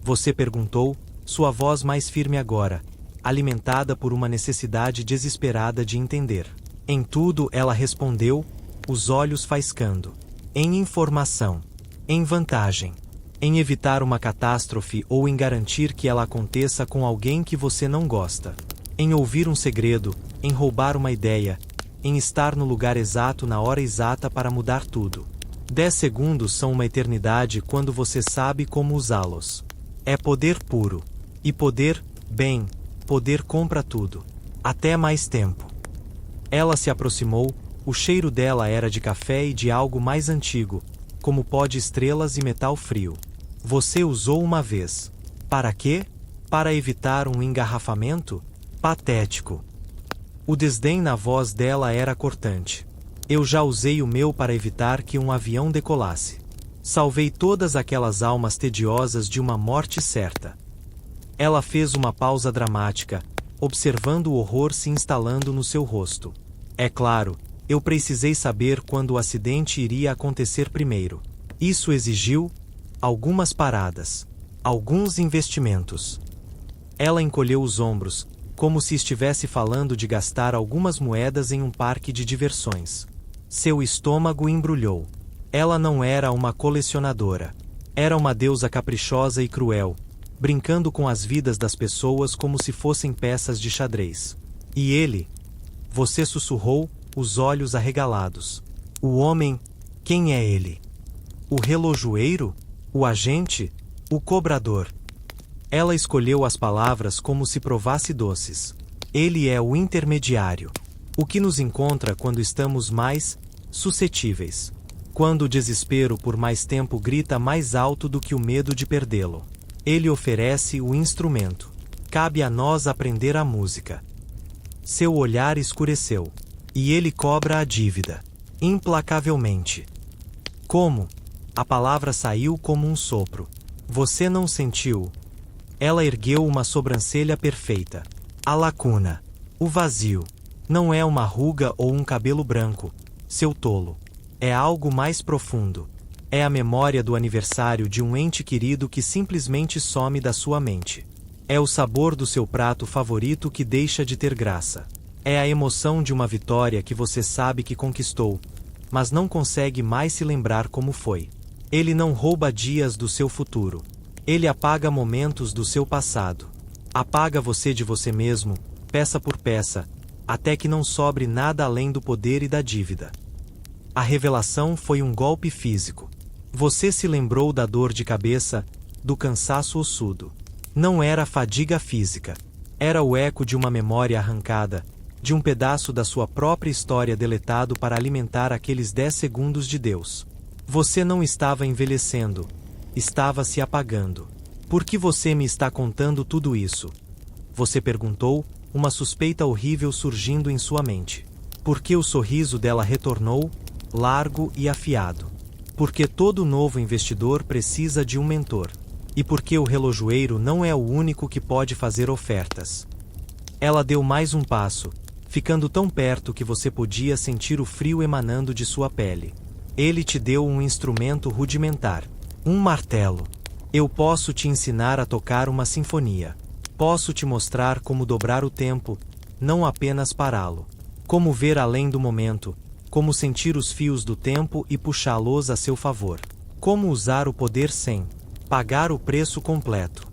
Você perguntou, sua voz mais firme agora, alimentada por uma necessidade desesperada de entender. Em tudo, ela respondeu, os olhos faiscando. Em informação. Em vantagem. Em evitar uma catástrofe ou em garantir que ela aconteça com alguém que você não gosta. Em ouvir um segredo, em roubar uma ideia, em estar no lugar exato na hora exata para mudar tudo. 10 segundos são uma eternidade quando você sabe como usá-los. É poder puro. E poder, bem, poder compra tudo. Até mais tempo. Ela se aproximou, o cheiro dela era de café e de algo mais antigo, como pó de estrelas e metal frio. Você usou uma vez. Para quê? Para evitar um engarrafamento? Patético. O desdém na voz dela era cortante. Eu já usei o meu para evitar que um avião decolasse. Salvei todas aquelas almas tediosas de uma morte certa. Ela fez uma pausa dramática, observando o horror se instalando no seu rosto. É claro, eu precisei saber quando o acidente iria acontecer primeiro. Isso exigiu algumas paradas, alguns investimentos. Ela encolheu os ombros, como se estivesse falando de gastar algumas moedas em um parque de diversões. Seu estômago embrulhou. Ela não era uma colecionadora. Era uma deusa caprichosa e cruel, brincando com as vidas das pessoas como se fossem peças de xadrez. E ele? Você sussurrou, os olhos arregalados. O homem, quem é ele? O relojoeiro? O agente? O cobrador? Ela escolheu as palavras como se provasse doces. Ele é o intermediário. O que nos encontra quando estamos mais suscetíveis. Quando o desespero por mais tempo grita mais alto do que o medo de perdê-lo. Ele oferece o instrumento. Cabe a nós aprender a música. Seu olhar escureceu. E ele cobra a dívida. Implacavelmente. Como? A palavra saiu como um sopro. Você não sentiu? Ela ergueu uma sobrancelha perfeita. A lacuna. O vazio. Não é uma ruga ou um cabelo branco, seu tolo. É algo mais profundo. É a memória do aniversário de um ente querido que simplesmente some da sua mente. É o sabor do seu prato favorito que deixa de ter graça. É a emoção de uma vitória que você sabe que conquistou, mas não consegue mais se lembrar como foi. Ele não rouba dias do seu futuro. Ele apaga momentos do seu passado. Apaga você de você mesmo, peça por peça, até que não sobre nada além do poder e da dívida. A revelação foi um golpe físico. Você se lembrou da dor de cabeça, do cansaço ossudo. Não era fadiga física. Era o eco de uma memória arrancada, de um pedaço da sua própria história deletado para alimentar aqueles 10 segundos de Deus. Você não estava envelhecendo. Estava se apagando. Por que você me está contando tudo isso? Você perguntou, uma suspeita horrível surgindo em sua mente. Porque o sorriso dela retornou, largo e afiado. Porque todo novo investidor precisa de um mentor. E porque o relojoeiro não é o único que pode fazer ofertas. Ela deu mais um passo, ficando tão perto que você podia sentir o frio emanando de sua pele. Ele te deu um instrumento rudimentar. Um martelo. Eu posso te ensinar a tocar uma sinfonia. Posso te mostrar como dobrar o tempo, não apenas pará-lo. Como ver além do momento, como sentir os fios do tempo e puxá-los a seu favor. Como usar o poder sem pagar o preço completo.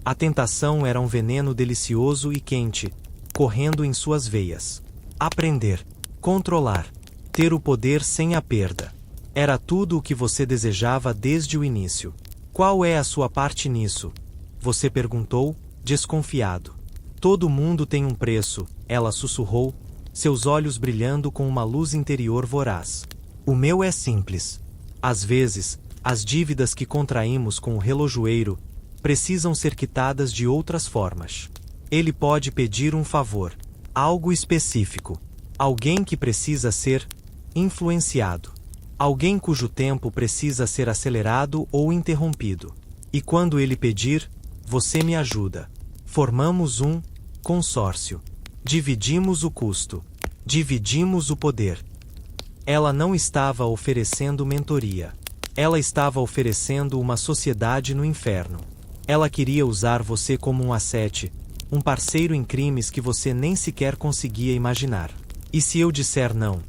A tentação era um veneno delicioso e quente, correndo em suas veias. Aprender, controlar, ter o poder sem a perda. Era tudo o que você desejava desde o início. Qual é a sua parte nisso? Você perguntou, desconfiado. Todo mundo tem um preço, ela sussurrou, seus olhos brilhando com uma luz interior voraz. O meu é simples. Às vezes, as dívidas que contraímos com o relojoeiro precisam ser quitadas de outras formas. Ele pode pedir um favor, algo específico, alguém que precisa ser influenciado, alguém cujo tempo precisa ser acelerado ou interrompido. E quando ele pedir, você me ajuda. Formamos um consórcio. Dividimos o custo. Dividimos o poder. Ela não estava oferecendo mentoria. Ela estava oferecendo uma sociedade no inferno. Ela queria usar você como um asset, um parceiro em crimes que você nem sequer conseguia imaginar. E se eu disser não?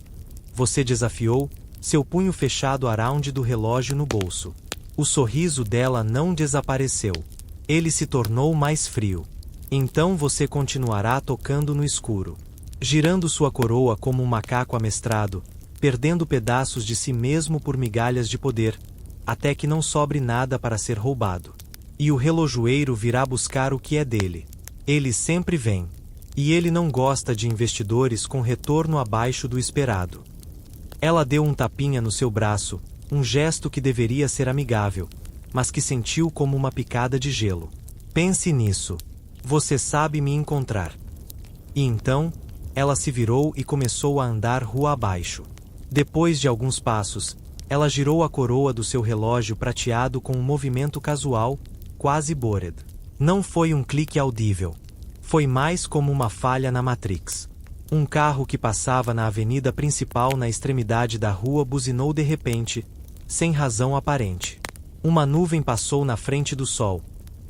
Você desafiou, seu punho fechado around do relógio no bolso. O sorriso dela não desapareceu. Ele se tornou mais frio. Então você continuará tocando no escuro, girando sua coroa como um macaco amestrado, perdendo pedaços de si mesmo por migalhas de poder, até que não sobre nada para ser roubado. E o relojoeiro virá buscar o que é dele. Ele sempre vem. E ele não gosta de investidores com retorno abaixo do esperado. Ela deu um tapinha no seu braço, um gesto que deveria ser amigável, mas que sentiu como uma picada de gelo. Pense nisso. Você sabe me encontrar. E então, ela se virou e começou a andar rua abaixo. Depois de alguns passos, ela girou a coroa do seu relógio prateado com um movimento casual, quase bored. Não foi um clique audível. Foi mais como uma falha na Matrix. Um carro que passava na avenida principal na extremidade da rua buzinou de repente, sem razão aparente. Uma nuvem passou na frente do sol,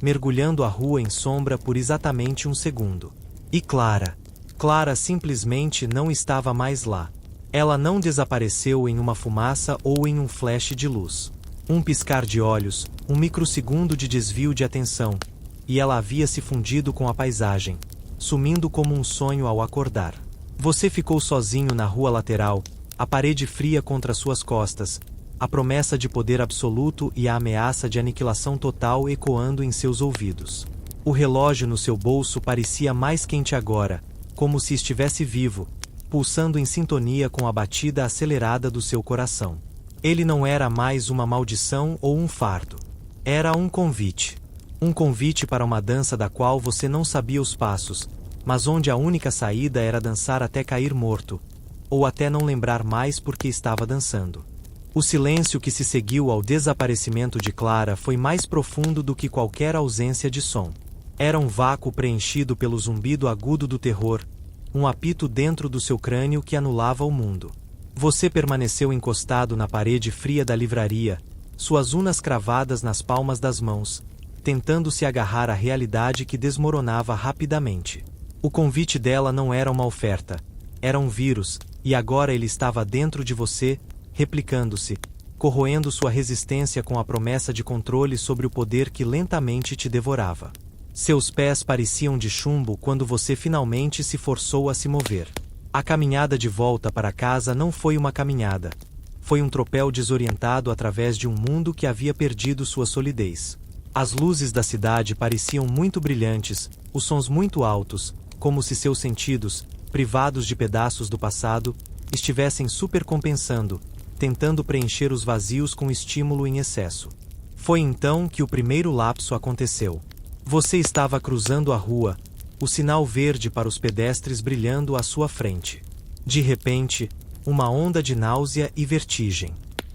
mergulhando a rua em sombra por exatamente um segundo. E Clara simplesmente não estava mais lá. Ela não desapareceu em uma fumaça ou em um flash de luz. Um piscar de olhos, um microsegundo de desvio de atenção, e ela havia se fundido com a paisagem, sumindo como um sonho ao acordar. Você ficou sozinho na rua lateral, a parede fria contra suas costas, a promessa de poder absoluto e a ameaça de aniquilação total ecoando em seus ouvidos. O relógio no seu bolso parecia mais quente agora, como se estivesse vivo, pulsando em sintonia com a batida acelerada do seu coração. Ele não era mais uma maldição ou um fardo. Era um convite. Um convite para uma dança da qual você não sabia os passos, mas onde a única saída era dançar até cair morto, ou até não lembrar mais porque estava dançando. O silêncio que se seguiu ao desaparecimento de Clara foi mais profundo do que qualquer ausência de som. Era um vácuo preenchido pelo zumbido agudo do terror, um apito dentro do seu crânio que anulava o mundo. Você permaneceu encostado na parede fria da livraria, suas unas cravadas nas palmas das mãos, tentando se agarrar à realidade que desmoronava rapidamente. O convite dela não era uma oferta, era um vírus, e agora ele estava dentro de você, replicando-se, corroendo sua resistência com a promessa de controle sobre o poder que lentamente te devorava. Seus pés pareciam de chumbo quando você finalmente se forçou a se mover. A caminhada de volta para casa não foi uma caminhada. Foi um tropel desorientado através de um mundo que havia perdido sua solidez. As luzes da cidade pareciam muito brilhantes, os sons muito altos, como se seus sentidos, privados de pedaços do passado, estivessem supercompensando, tentando preencher os vazios com estímulo em excesso. Foi então que o primeiro lapso aconteceu. Você estava cruzando a rua, o sinal verde para os pedestres brilhando à sua frente. De repente, uma onda de náusea e vertigem.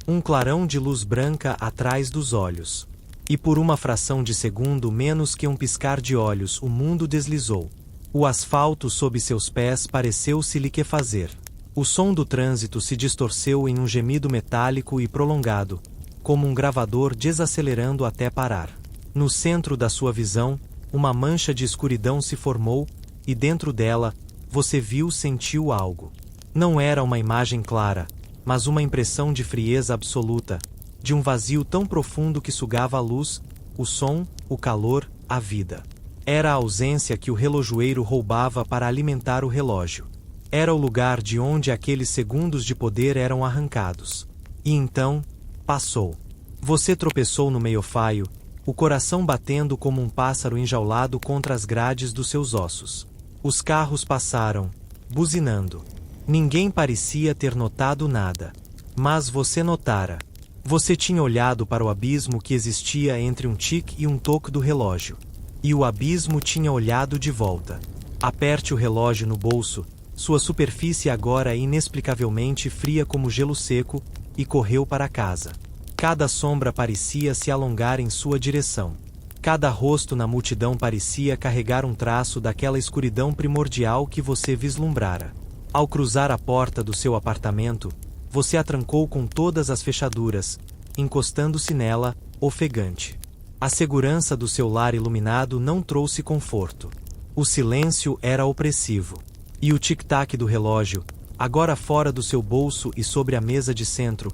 Um clarão de luz branca atrás dos olhos. E por uma fração de segundo menos que um piscar de olhos o mundo deslizou. O asfalto sob seus pés pareceu se liquefazer. O som do trânsito se distorceu em um gemido metálico e prolongado, como um gravador desacelerando até parar. No centro da sua visão, uma mancha de escuridão se formou, e dentro dela, você sentiu algo. Não era uma imagem clara, mas uma impressão de frieza absoluta, de um vazio tão profundo que sugava a luz, o som, o calor, a vida. Era a ausência que o relojoeiro roubava para alimentar o relógio. Era o lugar de onde aqueles segundos de poder eram arrancados. E então, passou. Você tropeçou no meio-faio, o coração batendo como um pássaro enjaulado contra as grades dos seus ossos. Os carros passaram, buzinando. Ninguém parecia ter notado nada. Mas você notara. Você tinha olhado para o abismo que existia entre um tique e um toque do relógio. E o abismo tinha olhado de volta. Aperte o relógio no bolso, sua superfície agora inexplicavelmente fria como gelo seco, e correu para casa. Cada sombra parecia se alongar em sua direção. Cada rosto na multidão parecia carregar um traço daquela escuridão primordial que você vislumbrara. Ao cruzar a porta do seu apartamento, você a trancou com todas as fechaduras, encostando-se nela, ofegante. A segurança do seu lar iluminado não trouxe conforto. O silêncio era opressivo. E o tic-tac do relógio, agora fora do seu bolso e sobre a mesa de centro,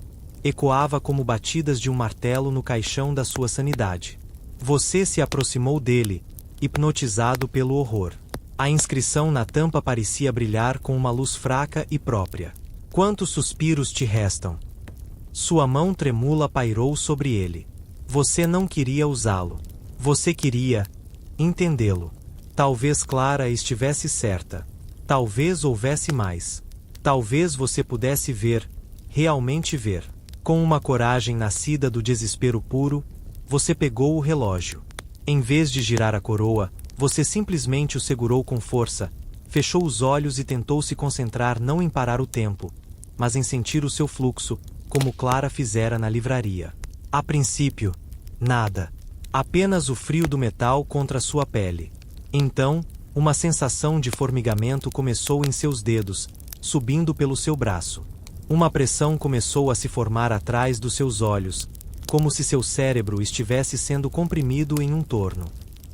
ecoava como batidas de um martelo no caixão da sua sanidade. Você se aproximou dele, hipnotizado pelo horror. A inscrição na tampa parecia brilhar com uma luz fraca e própria. Quantos suspiros te restam? Sua mão tremula pairou sobre ele. Você não queria usá-lo. Você queria entendê-lo. Talvez Clara estivesse certa. Talvez houvesse mais. Talvez você pudesse ver, realmente ver. Com uma coragem nascida do desespero puro, você pegou o relógio. Em vez de girar a coroa, você simplesmente o segurou com força, fechou os olhos e tentou se concentrar não em parar o tempo, mas em sentir o seu fluxo, como Clara fizera na livraria. A princípio, nada. Apenas o frio do metal contra sua pele. Então, uma sensação de formigamento começou em seus dedos, subindo pelo seu braço. Uma pressão começou a se formar atrás dos seus olhos, como se seu cérebro estivesse sendo comprimido em um torno.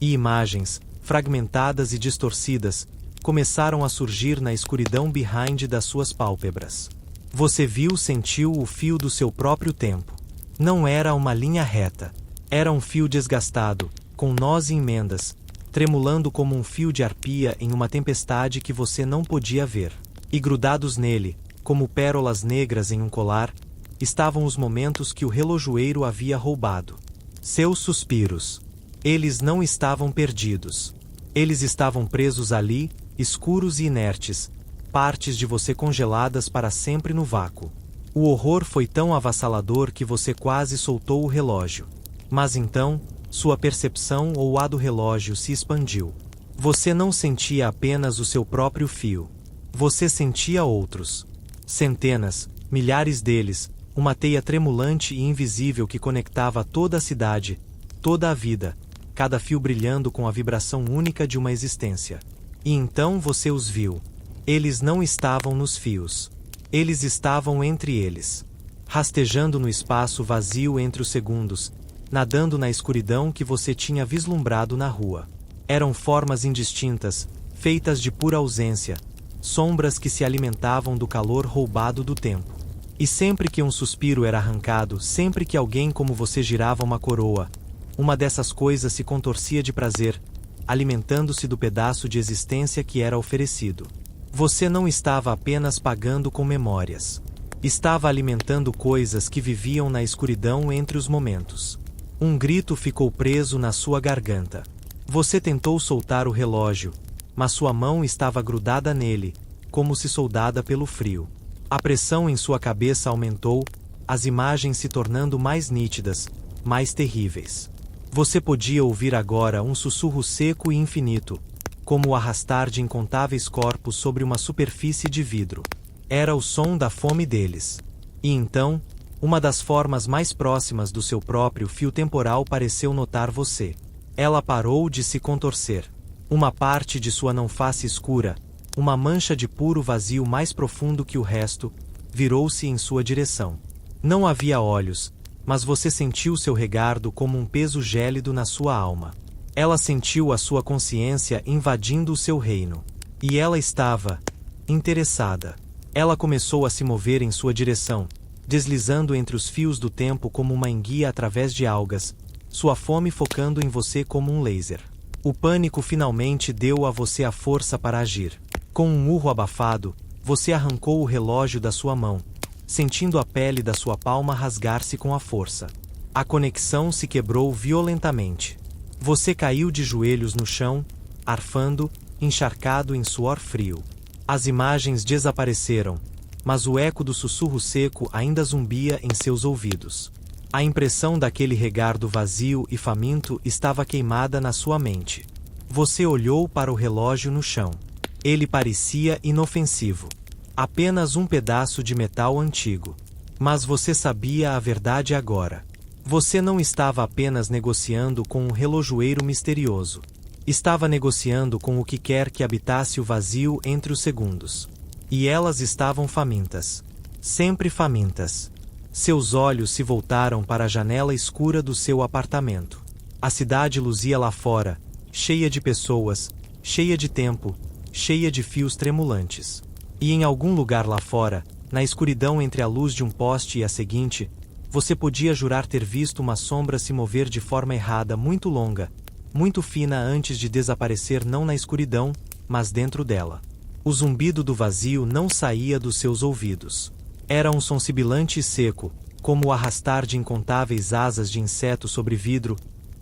E imagens, fragmentadas e distorcidas, começaram a surgir na escuridão behind das suas pálpebras. Você sentiu o fio do seu próprio tempo. Não era uma linha reta. Era um fio desgastado, com nós e emendas, tremulando como um fio de arpia em uma tempestade que você não podia ver. E grudados nele, como pérolas negras em um colar, estavam os momentos que o relojoeiro havia roubado. Seus suspiros. Eles não estavam perdidos. Eles estavam presos ali, escuros e inertes, partes de você congeladas para sempre no vácuo. O horror foi tão avassalador que você quase soltou o relógio. Mas então, sua percepção ou a do relógio se expandiu. Você não sentia apenas o seu próprio fio. Você sentia outros. Centenas, milhares deles, uma teia tremulante e invisível que conectava toda a cidade, toda a vida, cada fio brilhando com a vibração única de uma existência. E então você os viu. Eles não estavam nos fios. Eles estavam entre eles. Rastejando no espaço vazio entre os segundos, nadando na escuridão que você tinha vislumbrado na rua. Eram formas indistintas, feitas de pura ausência, sombras que se alimentavam do calor roubado do tempo. E sempre que um suspiro era arrancado, sempre que alguém como você girava uma coroa, uma dessas coisas se contorcia de prazer, alimentando-se do pedaço de existência que era oferecido. Você não estava apenas pagando com memórias. Estava alimentando coisas que viviam na escuridão entre os momentos. Um grito ficou preso na sua garganta. Você tentou soltar o relógio, mas sua mão estava grudada nele, como se soldada pelo frio. A pressão em sua cabeça aumentou, as imagens se tornando mais nítidas, mais terríveis. Você podia ouvir agora um sussurro seco e infinito, como o arrastar de incontáveis corpos sobre uma superfície de vidro. Era o som da fome deles. E então, uma das formas mais próximas do seu próprio fio temporal pareceu notar você. Ela parou de se contorcer. Uma parte de sua não-face escura, uma mancha de puro vazio mais profundo que o resto, virou-se em sua direção. Não havia olhos, mas você sentiu seu regardo como um peso gélido na sua alma. Ela sentiu a sua consciência invadindo o seu reino. E ela estava interessada. Ela começou a se mover em sua direção, deslizando entre os fios do tempo como uma enguia através de algas, sua fome focando em você como um laser. O pânico finalmente deu a você a força para agir. Com um murro abafado, você arrancou o relógio da sua mão, sentindo a pele da sua palma rasgar-se com a força. A conexão se quebrou violentamente. Você caiu de joelhos no chão, arfando, encharcado em suor frio. As imagens desapareceram, mas o eco do sussurro seco ainda zumbia em seus ouvidos. A impressão daquele regardo vazio e faminto estava queimada na sua mente. Você olhou para o relógio no chão. Ele parecia inofensivo. Apenas um pedaço de metal antigo. Mas você sabia a verdade agora. Você não estava apenas negociando com um relojoeiro misterioso. Estava negociando com o que quer que habitasse o vazio entre os segundos. E elas estavam famintas. Sempre famintas. Seus olhos se voltaram para a janela escura do seu apartamento. A cidade luzia lá fora, cheia de pessoas, cheia de tempo, cheia de fios tremulantes. E em algum lugar lá fora, na escuridão entre a luz de um poste e a seguinte, você podia jurar ter visto uma sombra se mover de forma errada muito longa, muito fina antes de desaparecer não na escuridão, mas dentro dela. O zumbido do vazio não saía dos seus ouvidos. Era um som sibilante e seco, como o arrastar de incontáveis asas de inseto sobre vidro,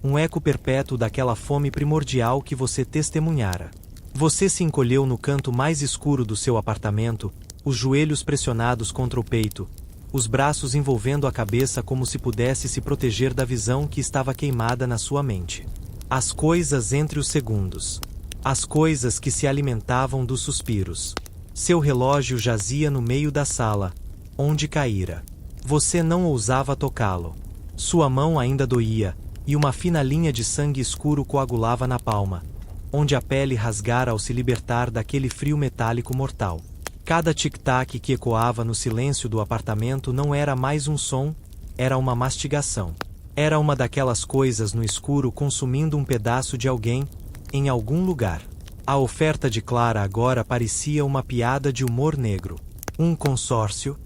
um eco perpétuo daquela fome primordial que você testemunhara. Você se encolheu no canto mais escuro do seu apartamento, os joelhos pressionados contra o peito, os braços envolvendo a cabeça como se pudesse se proteger da visão que estava queimada na sua mente. As coisas entre os segundos. As coisas que se alimentavam dos suspiros. Seu relógio jazia no meio da sala, onde caíra. Você não ousava tocá-lo. Sua mão ainda doía, e uma fina linha de sangue escuro coagulava na palma, onde a pele rasgara ao se libertar daquele frio metálico mortal. Cada tic-tac que ecoava no silêncio do apartamento não era mais um som, era uma mastigação. Era uma daquelas coisas no escuro consumindo um pedaço de alguém, em algum lugar. A oferta de Clara agora parecia uma piada de humor negro. Um consórcio?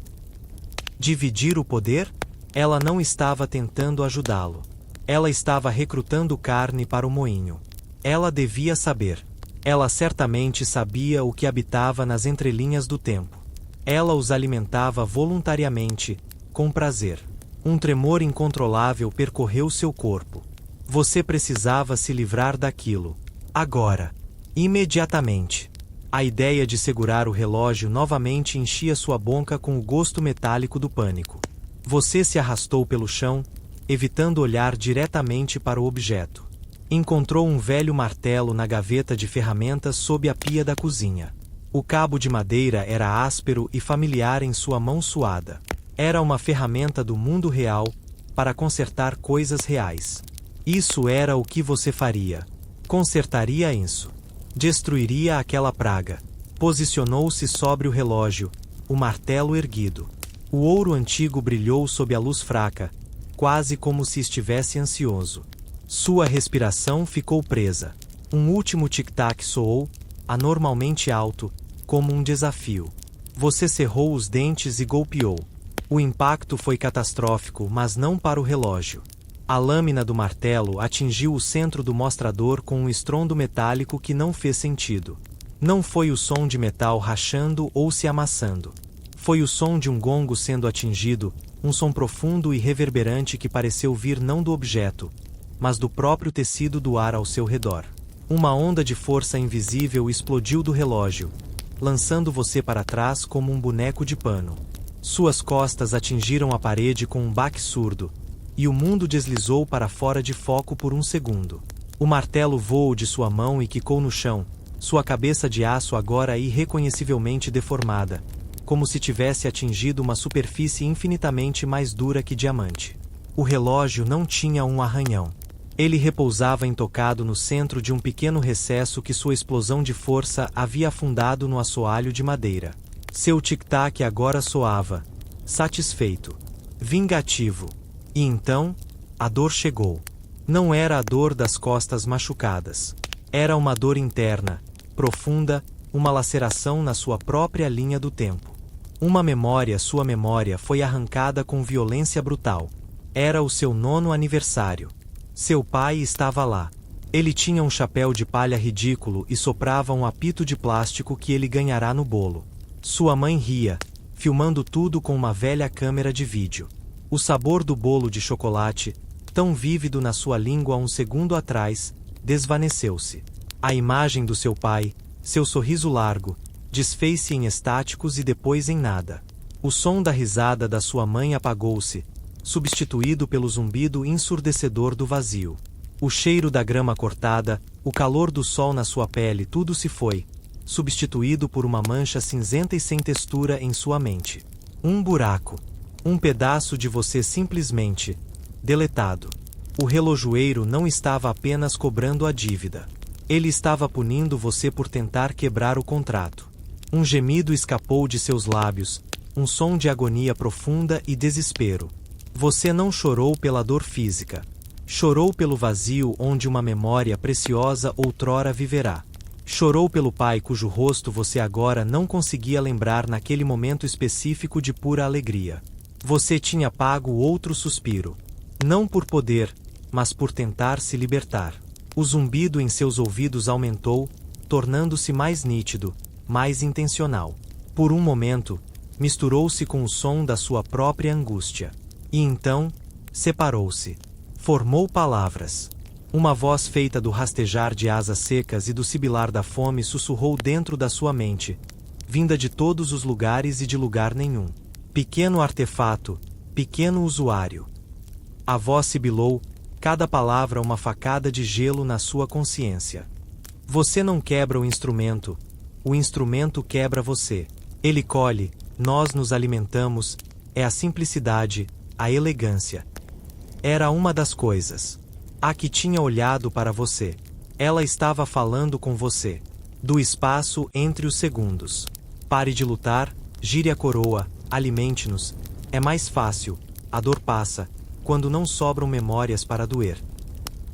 Dividir o poder? Ela não estava tentando ajudá-lo. Ela estava recrutando carne para o moinho. Ela devia saber. Ela certamente sabia o que habitava nas entrelinhas do tempo. Ela os alimentava voluntariamente, com prazer. Um tremor incontrolável percorreu seu corpo. Você precisava se livrar daquilo. Agora. Imediatamente. A ideia de segurar o relógio novamente enchia sua boca com o gosto metálico do pânico. Você se arrastou pelo chão, evitando olhar diretamente para o objeto. Encontrou um velho martelo na gaveta de ferramentas sob a pia da cozinha. O cabo de madeira era áspero e familiar em sua mão suada. Era uma ferramenta do mundo real, para consertar coisas reais. Isso era o que você faria. Consertaria isso. Destruiria aquela praga. Posicionou-se sobre o relógio, o martelo erguido. O ouro antigo brilhou sob a luz fraca, quase como se estivesse ansioso. Sua respiração ficou presa. Um último tic-tac soou, anormalmente alto, como um desafio. Você cerrou os dentes e golpeou. O impacto foi catastrófico, mas não para o relógio. A lâmina do martelo atingiu o centro do mostrador com um estrondo metálico que não fez sentido. Não foi o som de metal rachando ou se amassando. Foi o som de um gongo sendo atingido, um som profundo e reverberante que pareceu vir não do objeto, mas do próprio tecido do ar ao seu redor. Uma onda de força invisível explodiu do relógio, lançando você para trás como um boneco de pano. Suas costas atingiram a parede com um baque surdo, e o mundo deslizou para fora de foco por um segundo. O martelo voou de sua mão e quicou no chão, sua cabeça de aço agora irreconhecivelmente deformada, como se tivesse atingido uma superfície infinitamente mais dura que diamante. O relógio não tinha um arranhão. Ele repousava intocado no centro de um pequeno recesso que sua explosão de força havia afundado no assoalho de madeira. Seu tic-tac agora soava, satisfeito, vingativo. E então, a dor chegou. Não era a dor das costas machucadas. Era uma dor interna, profunda, uma laceração na sua própria linha do tempo. Sua memória foi arrancada com violência brutal. Era o seu 9º aniversário. Seu pai estava lá. Ele tinha um chapéu de palha ridículo e soprava um apito de plástico que ele ganhará no bolo. Sua mãe ria, filmando tudo com uma velha câmera de vídeo. O sabor do bolo de chocolate, tão vívido na sua língua um segundo atrás, desvaneceu-se. A imagem do seu pai, seu sorriso largo, desfez-se em estáticos e depois em nada. O som da risada da sua mãe apagou-se, substituído pelo zumbido ensurdecedor do vazio. O cheiro da grama cortada, o calor do sol na sua pele, tudo se foi, substituído por uma mancha cinzenta e sem textura em sua mente. Um buraco. Um pedaço de você simplesmente deletado. O relojoeiro não estava apenas cobrando a dívida. Ele estava punindo você por tentar quebrar o contrato. Um gemido escapou de seus lábios, um som de agonia profunda e desespero. Você não chorou pela dor física. Chorou pelo vazio onde uma memória preciosa outrora viverá. Chorou pelo pai cujo rosto você agora não conseguia lembrar naquele momento específico de pura alegria. Você tinha pago outro suspiro. Não por poder, mas por tentar se libertar. O zumbido em seus ouvidos aumentou, tornando-se mais nítido, mais intencional. Por um momento, misturou-se com o som da sua própria angústia. E então, separou-se. Formou palavras. Uma voz feita do rastejar de asas secas e do sibilar da fome sussurrou dentro da sua mente, vinda de todos os lugares e de lugar nenhum. Pequeno artefato, pequeno usuário. A voz sibilou, cada palavra uma facada de gelo na sua consciência. Você não quebra o instrumento quebra você. Ele colhe, nós nos alimentamos, é a simplicidade, a elegância. Era uma das coisas. A que tinha olhado para você. Ela estava falando com você. Do espaço entre os segundos. Pare de lutar, gire a coroa, alimente-nos. É mais fácil, a dor passa, quando não sobram memórias para doer.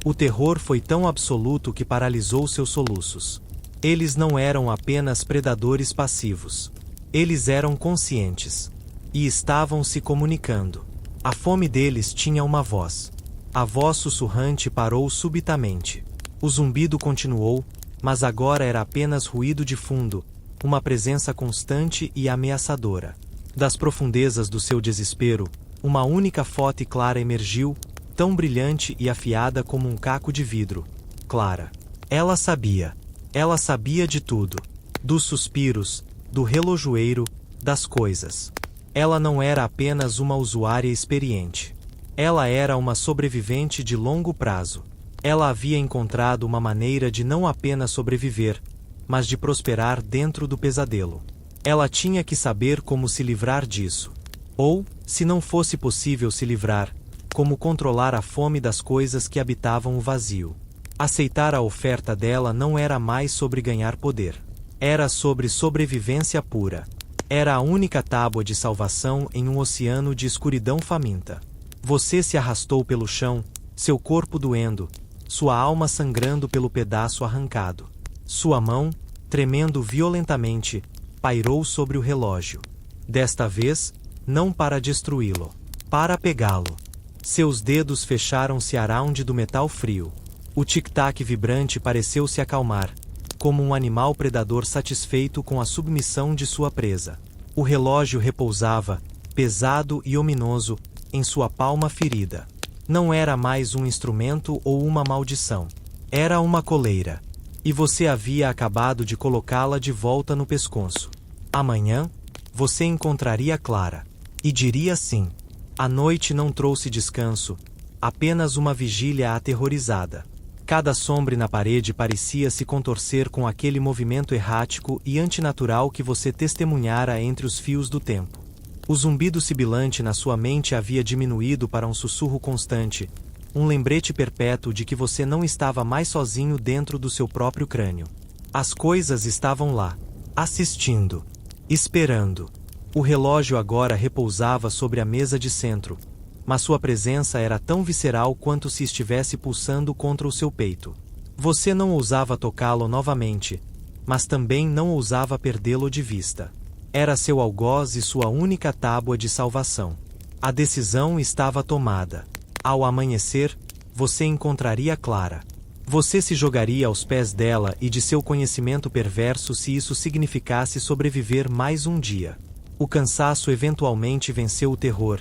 O terror foi tão absoluto que paralisou seus soluços. Eles não eram apenas predadores passivos. Eles eram conscientes. E estavam se comunicando. A fome deles tinha uma voz. A voz sussurrante parou subitamente. O zumbido continuou, mas agora era apenas ruído de fundo, uma presença constante e ameaçadora. Das profundezas do seu desespero, uma única foto clara emergiu, tão brilhante e afiada como um caco de vidro. Clara. Ela sabia. Ela sabia de tudo. Dos suspiros, do relojoeiro, das coisas. Ela não era apenas uma usuária experiente. Ela era uma sobrevivente de longo prazo. Ela havia encontrado uma maneira de não apenas sobreviver, mas de prosperar dentro do pesadelo. Ela tinha que saber como se livrar disso. Ou, se não fosse possível se livrar, como controlar a fome das coisas que habitavam o vazio. Aceitar a oferta dela não era mais sobre ganhar poder. Era sobre sobrevivência pura. Era a única tábua de salvação em um oceano de escuridão faminta. Você se arrastou pelo chão, seu corpo doendo, sua alma sangrando pelo pedaço arrancado. Sua mão, tremendo violentamente, pairou sobre o relógio. Desta vez, não para destruí-lo, para pegá-lo. Seus dedos fecharam-se around do metal frio. O tic-tac vibrante pareceu se acalmar, como um animal predador satisfeito com a submissão de sua presa. O relógio repousava, pesado e ominoso, em sua palma ferida. Não era mais um instrumento ou uma maldição. Era uma coleira. E você havia acabado de colocá-la de volta no pescoço. Amanhã, você encontraria Clara. E diria sim. A noite não trouxe descanso, apenas uma vigília aterrorizada. Cada sombra na parede parecia se contorcer com aquele movimento errático e antinatural que você testemunhara entre os fios do tempo. O zumbido sibilante na sua mente havia diminuído para um sussurro constante, um lembrete perpétuo de que você não estava mais sozinho dentro do seu próprio crânio. As coisas estavam lá, assistindo, esperando. O relógio agora repousava sobre a mesa de centro, mas sua presença era tão visceral quanto se estivesse pulsando contra o seu peito. Você não ousava tocá-lo novamente, mas também não ousava perdê-lo de vista. Era seu algoz e sua única tábua de salvação. A decisão estava tomada. Ao amanhecer, você encontraria Clara. Você se jogaria aos pés dela e de seu conhecimento perverso se isso significasse sobreviver mais um dia. O cansaço eventualmente venceu o terror,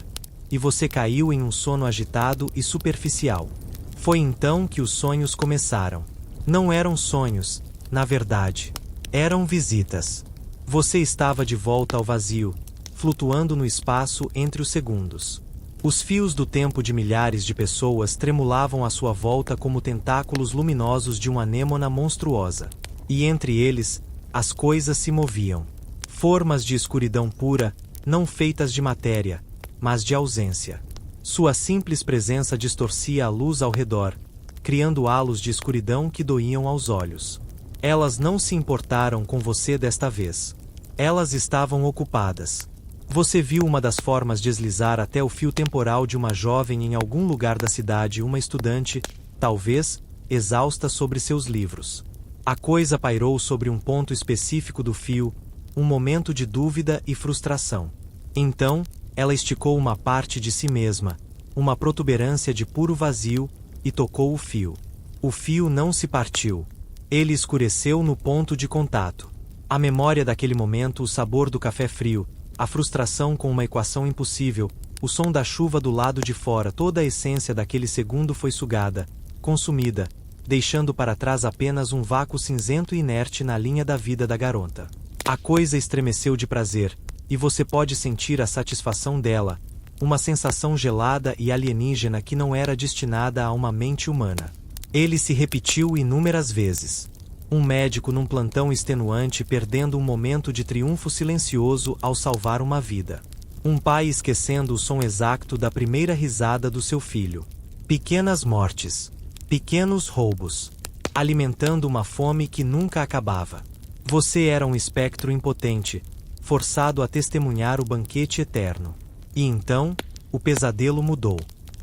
e você caiu em um sono agitado e superficial. Foi então que os sonhos começaram. Não eram sonhos, na verdade. Eram visitas. Você estava de volta ao vazio, flutuando no espaço entre os segundos. Os fios do tempo de milhares de pessoas tremulavam à sua volta como tentáculos luminosos de uma anêmona monstruosa. E entre eles, as coisas se moviam. Formas de escuridão pura, não feitas de matéria, mas de ausência. Sua simples presença distorcia a luz ao redor, criando halos de escuridão que doíam aos olhos. Elas não se importaram com você desta vez. Elas estavam ocupadas. Você viu uma das formas deslizar até o fio temporal de uma jovem em algum lugar da cidade, uma estudante, talvez, exausta sobre seus livros. A coisa pairou sobre um ponto específico do fio, um momento de dúvida e frustração. Então, ela esticou uma parte de si mesma, uma protuberância de puro vazio, e tocou o fio. O fio não se partiu. Ele escureceu no ponto de contato. A memória daquele momento, o sabor do café frio, a frustração com uma equação impossível, o som da chuva do lado de fora, toda a essência daquele segundo foi sugada, consumida, deixando para trás apenas um vácuo cinzento e inerte na linha da vida da garota. A coisa estremeceu de prazer, e você pode sentir a satisfação dela, uma sensação gelada e alienígena que não era destinada a uma mente humana. Ele se repetiu inúmeras vezes. Um médico num plantão extenuante perdendo um momento de triunfo silencioso ao salvar uma vida. Um pai esquecendo o som exato da primeira risada do seu filho. Pequenas mortes. Pequenos roubos. Alimentando uma fome que nunca acabava. Você era um espectro impotente, forçado a testemunhar o banquete eterno. E então, o pesadelo mudou.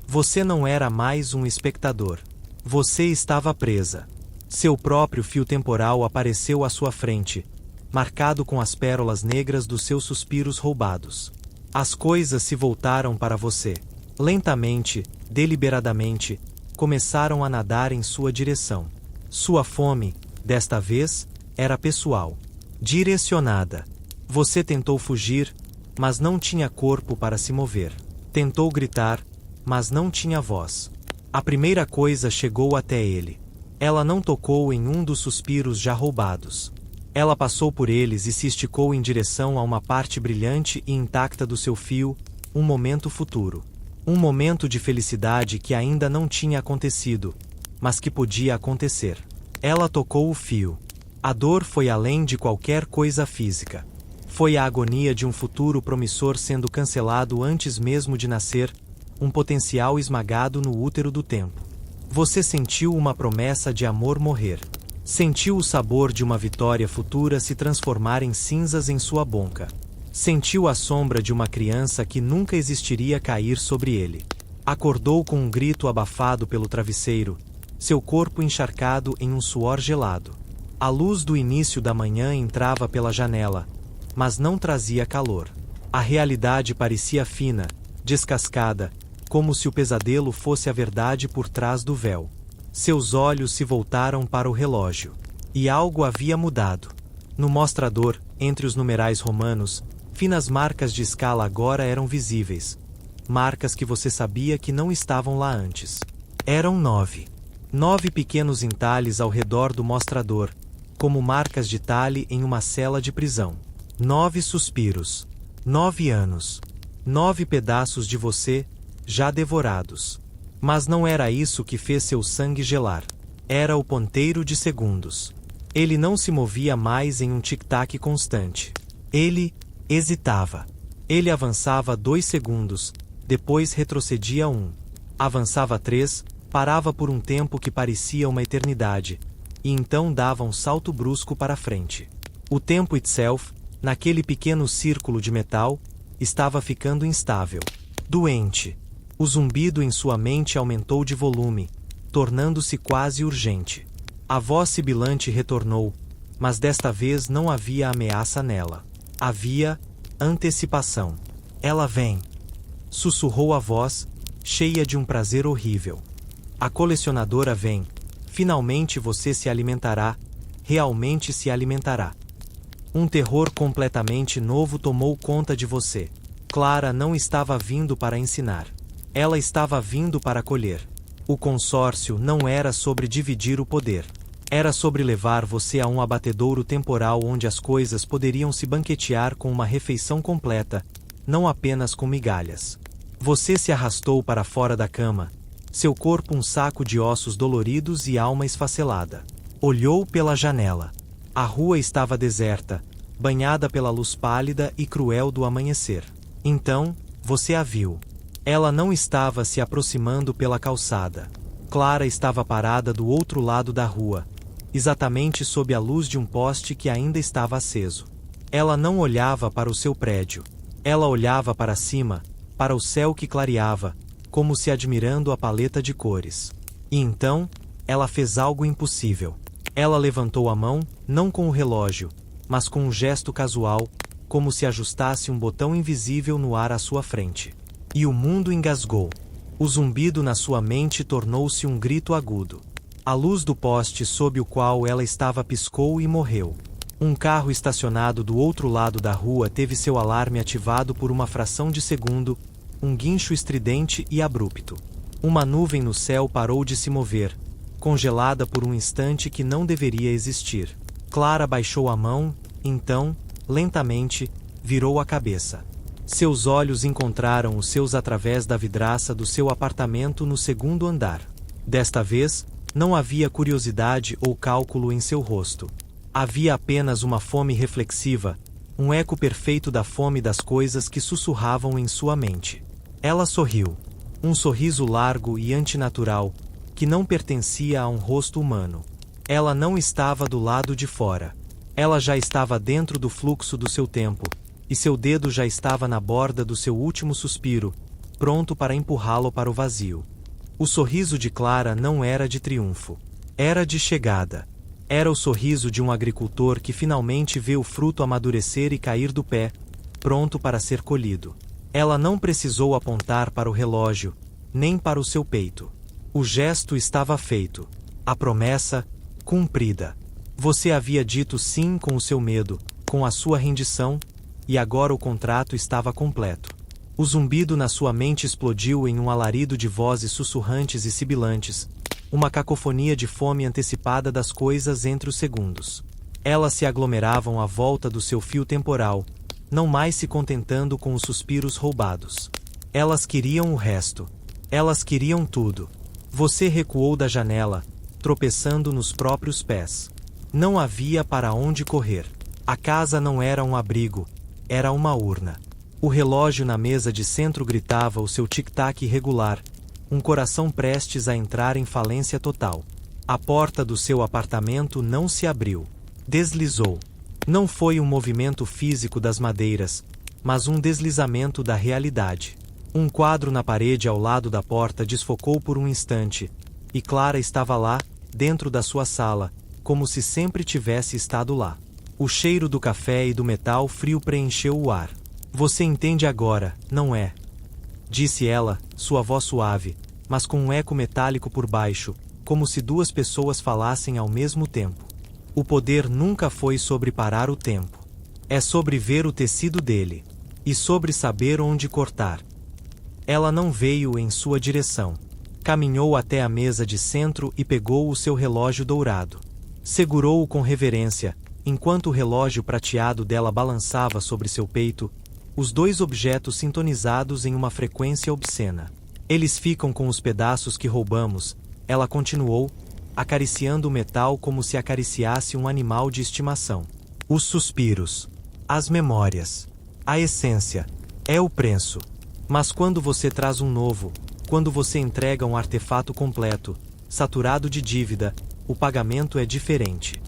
Você não era mais um espectador. Você estava presa. Seu próprio fio temporal apareceu à sua frente, marcado com as pérolas negras dos seus suspiros roubados. As coisas se voltaram para você. Lentamente, deliberadamente, começaram a nadar em sua direção. Sua fome, desta vez, era pessoal. Direcionada. Você tentou fugir, mas não tinha corpo para se mover. Tentou gritar, mas não tinha voz. A primeira coisa chegou até ele. Ela não tocou em um dos suspiros já roubados. Ela passou por eles e se esticou em direção a uma parte brilhante e intacta do seu fio, um momento futuro. Um momento de felicidade que ainda não tinha acontecido, mas que podia acontecer. Ela tocou o fio. A dor foi além de qualquer coisa física. Foi a agonia de um futuro promissor sendo cancelado antes mesmo de nascer, um potencial esmagado no útero do tempo. Você sentiu uma promessa de amor morrer. Sentiu o sabor de uma vitória futura se transformar em cinzas em sua boca. Sentiu a sombra de uma criança que nunca existiria cair sobre ele. Acordou com um grito abafado pelo travesseiro, seu corpo encharcado em um suor gelado. A luz do início da manhã entrava pela janela, mas não trazia calor. A realidade parecia fina, descascada, como se o pesadelo fosse a verdade por trás do véu. Seus olhos se voltaram para o relógio. E algo havia mudado. No mostrador, entre os numerais romanos, finas marcas de escala agora eram visíveis. Marcas que você sabia que não estavam lá antes. Eram 9. 9 pequenos entalhes ao redor do mostrador, como marcas de talhe em uma cela de prisão. 9 suspiros. 9 anos. 9 pedaços de você, já devorados. Mas não era isso que fez seu sangue gelar. Era o ponteiro de segundos. Ele não se movia mais em um tic-tac constante. Ele hesitava. Ele avançava 2 segundos, depois retrocedia 1. Avançava 3, parava por um tempo que parecia uma eternidade, e então dava um salto brusco para frente. O tempo itself, naquele pequeno círculo de metal, estava ficando instável. Doente. O zumbido em sua mente aumentou de volume, tornando-se quase urgente. A voz sibilante retornou, mas desta vez não havia ameaça nela. Havia antecipação. Ela vem. Sussurrou a voz, cheia de um prazer horrível. A colecionadora vem. Finalmente você se alimentará, realmente se alimentará. Um terror completamente novo tomou conta de você. Clara não estava vindo para ensinar. Ela estava vindo para colher. O consórcio não era sobre dividir o poder. Era sobre levar você a um abatedouro temporal onde as coisas poderiam se banquetear com uma refeição completa, não apenas com migalhas. Você se arrastou para fora da cama, seu corpo um saco de ossos doloridos e alma esfacelada. Olhou pela janela. A rua estava deserta, banhada pela luz pálida e cruel do amanhecer. Então, você a viu. Ela não estava se aproximando pela calçada. Clara estava parada do outro lado da rua, exatamente sob a luz de um poste que ainda estava aceso. Ela não olhava para o seu prédio. Ela olhava para cima, para o céu que clareava, como se admirando a paleta de cores. E então, ela fez algo impossível. Ela levantou a mão, não com o relógio, mas com um gesto casual, como se ajustasse um botão invisível no ar à sua frente. E o mundo engasgou. O zumbido na sua mente tornou-se um grito agudo. A luz do poste sob o qual ela estava piscou e morreu. Um carro estacionado do outro lado da rua teve seu alarme ativado por uma fração de segundo, um guincho estridente e abrupto. Uma nuvem no céu parou de se mover, congelada por um instante que não deveria existir. Clara baixou a mão, então, lentamente, virou a cabeça. Seus olhos encontraram os seus através da vidraça do seu apartamento no segundo andar. Desta vez, não havia curiosidade ou cálculo em seu rosto. Havia apenas uma fome reflexiva, um eco perfeito da fome das coisas que sussurravam em sua mente. Ela sorriu. Um sorriso largo e antinatural, que não pertencia a um rosto humano. Ela não estava do lado de fora. Ela já estava dentro do fluxo do seu tempo, e seu dedo já estava na borda do seu último suspiro, pronto para empurrá-lo para o vazio. O sorriso de Clara não era de triunfo. Era de chegada. Era o sorriso de um agricultor que finalmente vê o fruto amadurecer e cair do pé, pronto para ser colhido. Ela não precisou apontar para o relógio, nem para o seu peito. O gesto estava feito. A promessa, cumprida. Você havia dito sim com o seu medo, com a sua rendição, e agora o contrato estava completo. O zumbido na sua mente explodiu em um alarido de vozes sussurrantes e sibilantes, uma cacofonia de fome antecipada das coisas entre os segundos. Elas se aglomeravam à volta do seu fio temporal, não mais se contentando com os suspiros roubados. Elas queriam o resto. Elas queriam tudo. Você recuou da janela, tropeçando nos próprios pés. Não havia para onde correr. A casa não era um abrigo, era uma urna. O relógio na mesa de centro gritava o seu tic-tac irregular, um coração prestes a entrar em falência total. A porta do seu apartamento não se abriu. Deslizou. Não foi um movimento físico das madeiras, mas um deslizamento da realidade. Um quadro na parede ao lado da porta desfocou por um instante, e Clara estava lá, dentro da sua sala, como se sempre tivesse estado lá. O cheiro do café e do metal frio preencheu o ar. Você entende agora, não é? Disse ela, sua voz suave, mas com um eco metálico por baixo, como se duas pessoas falassem ao mesmo tempo. O poder nunca foi sobre parar o tempo. É sobre ver o tecido dele. E sobre saber onde cortar. Ela não veio em sua direção. Caminhou até a mesa de centro e pegou o seu relógio dourado. Segurou-o com reverência, enquanto o relógio prateado dela balançava sobre seu peito, os dois objetos sintonizados em uma frequência obscena. Eles ficam com os pedaços que roubamos, ela continuou, acariciando o metal como se acariciasse um animal de estimação. Os suspiros. As memórias. A essência. É o preço. Mas quando você traz um novo, quando você entrega um artefato completo, saturado de dívida, o pagamento é diferente.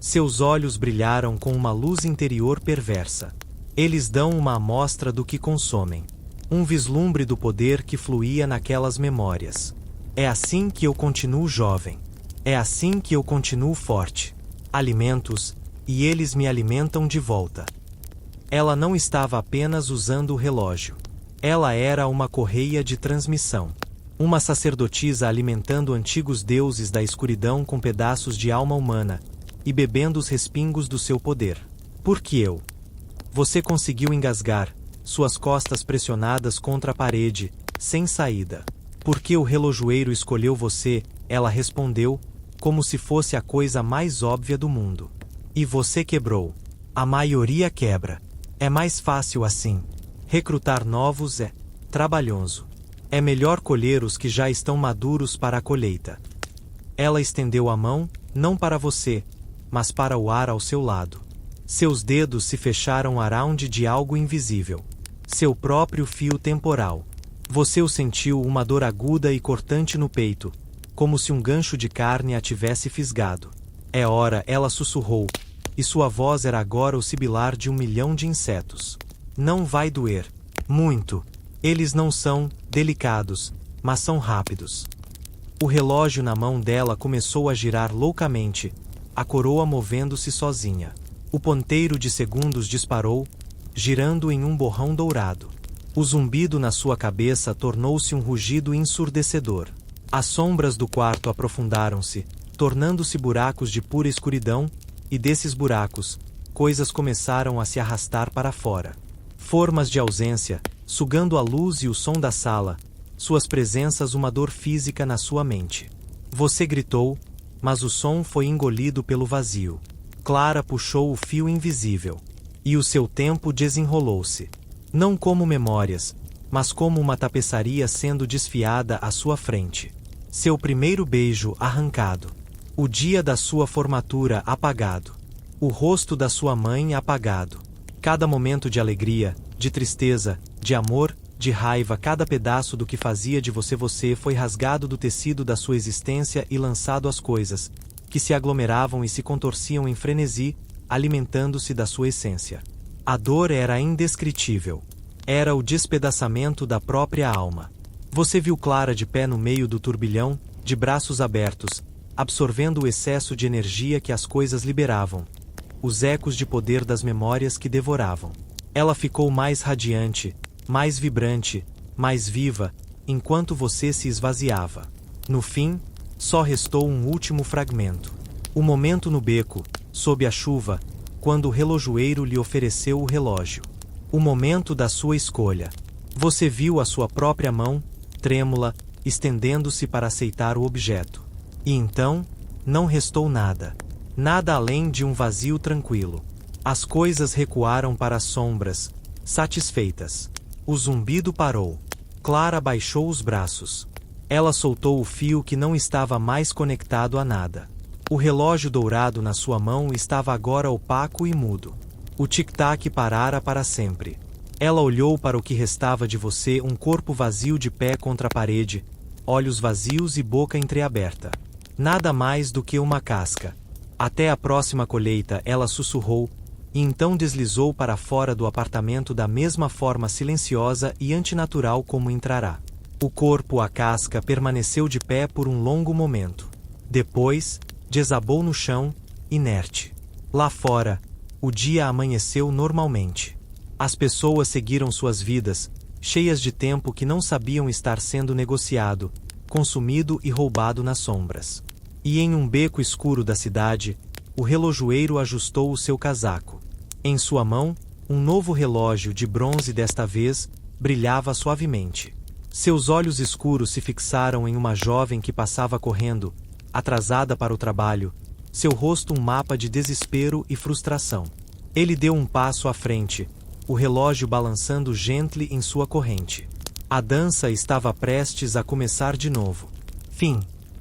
Seus olhos brilharam com uma luz interior perversa. Eles dão uma amostra do que consomem. Um vislumbre do poder que fluía naquelas memórias. É assim que eu continuo jovem. É assim que eu continuo forte. Alimentos, e eles me alimentam de volta. Ela não estava apenas usando o relógio. Ela era uma correia de transmissão. Uma sacerdotisa alimentando antigos deuses da escuridão com pedaços de alma humana, e bebendo os respingos do seu poder. Porque eu. Você conseguiu engasgar, suas costas pressionadas contra a parede, sem saída. Porque o relojoeiro escolheu você, ela respondeu, como se fosse a coisa mais óbvia do mundo. E você quebrou. A maioria quebra. É mais fácil assim. Recrutar novos é trabalhoso. É melhor colher os que já estão maduros para a colheita. Ela estendeu a mão, não para você, mas para o ar ao seu lado. Seus dedos se fecharam around de algo invisível. Seu próprio fio temporal. Você o sentiu uma dor aguda e cortante no peito, como se um gancho de carne a tivesse fisgado. É hora, ela sussurrou, e sua voz era agora o sibilar de 1.000.000 de insetos. Não vai doer. Muito. Eles não são delicados, mas são rápidos. O relógio na mão dela começou a girar loucamente, a coroa movendo-se sozinha. O ponteiro de segundos disparou, girando em um borrão dourado. O zumbido na sua cabeça tornou-se um rugido ensurdecedor. As sombras do quarto aprofundaram-se, tornando-se buracos de pura escuridão, e desses buracos, coisas começaram a se arrastar para fora. Formas de ausência, sugando a luz e o som da sala, suas presenças uma dor física na sua mente. Você gritou, mas o som foi engolido pelo vazio. Clara puxou o fio invisível. E o seu tempo desenrolou-se. Não como memórias, mas como uma tapeçaria sendo desfiada à sua frente. Seu primeiro beijo arrancado. O dia da sua formatura apagado. O rosto da sua mãe apagado. Cada momento de alegria, de tristeza, de amor, de raiva, cada pedaço do que fazia de você foi rasgado do tecido da sua existência e lançado às coisas, que se aglomeravam e se contorciam em frenesi, alimentando-se da sua essência. A dor era indescritível. Era o despedaçamento da própria alma. Você viu Clara de pé no meio do turbilhão, de braços abertos, absorvendo o excesso de energia que as coisas liberavam. Os ecos de poder das memórias que devoravam. Ela ficou mais radiante, mais vibrante, mais viva, enquanto você se esvaziava. No fim, só restou um último fragmento. O momento no beco, sob a chuva, quando o relojoeiro lhe ofereceu o relógio. O momento da sua escolha. Você viu a sua própria mão, trêmula, estendendo-se para aceitar o objeto. E então, não restou nada. Nada além de um vazio tranquilo. As coisas recuaram para as sombras, satisfeitas. O zumbido parou. Clara baixou os braços. Ela soltou o fio que não estava mais conectado a nada. O relógio dourado na sua mão estava agora opaco e mudo. O tic-tac parara para sempre. Ela olhou para o que restava de você, um corpo vazio de pé contra a parede, olhos vazios e boca entreaberta. Nada mais do que uma casca. Até a próxima colheita, ela sussurrou, e então deslizou para fora do apartamento da mesma forma silenciosa e antinatural como entrará. O corpo, a casca, permaneceu de pé por um longo momento. Depois, desabou no chão, inerte. Lá fora, o dia amanheceu normalmente. As pessoas seguiram suas vidas, cheias de tempo que não sabiam estar sendo negociado, consumido e roubado nas sombras. E em um beco escuro da cidade, O relojoeiro ajustou o seu casaco. Em sua mão, um novo relógio de bronze desta vez brilhava suavemente. Seus olhos escuros se fixaram em uma jovem que passava correndo, atrasada para o trabalho, seu rosto um mapa de desespero e frustração. Ele deu um passo à frente, o relógio balançando gently em sua corrente. A dança estava prestes a começar de novo. Fim.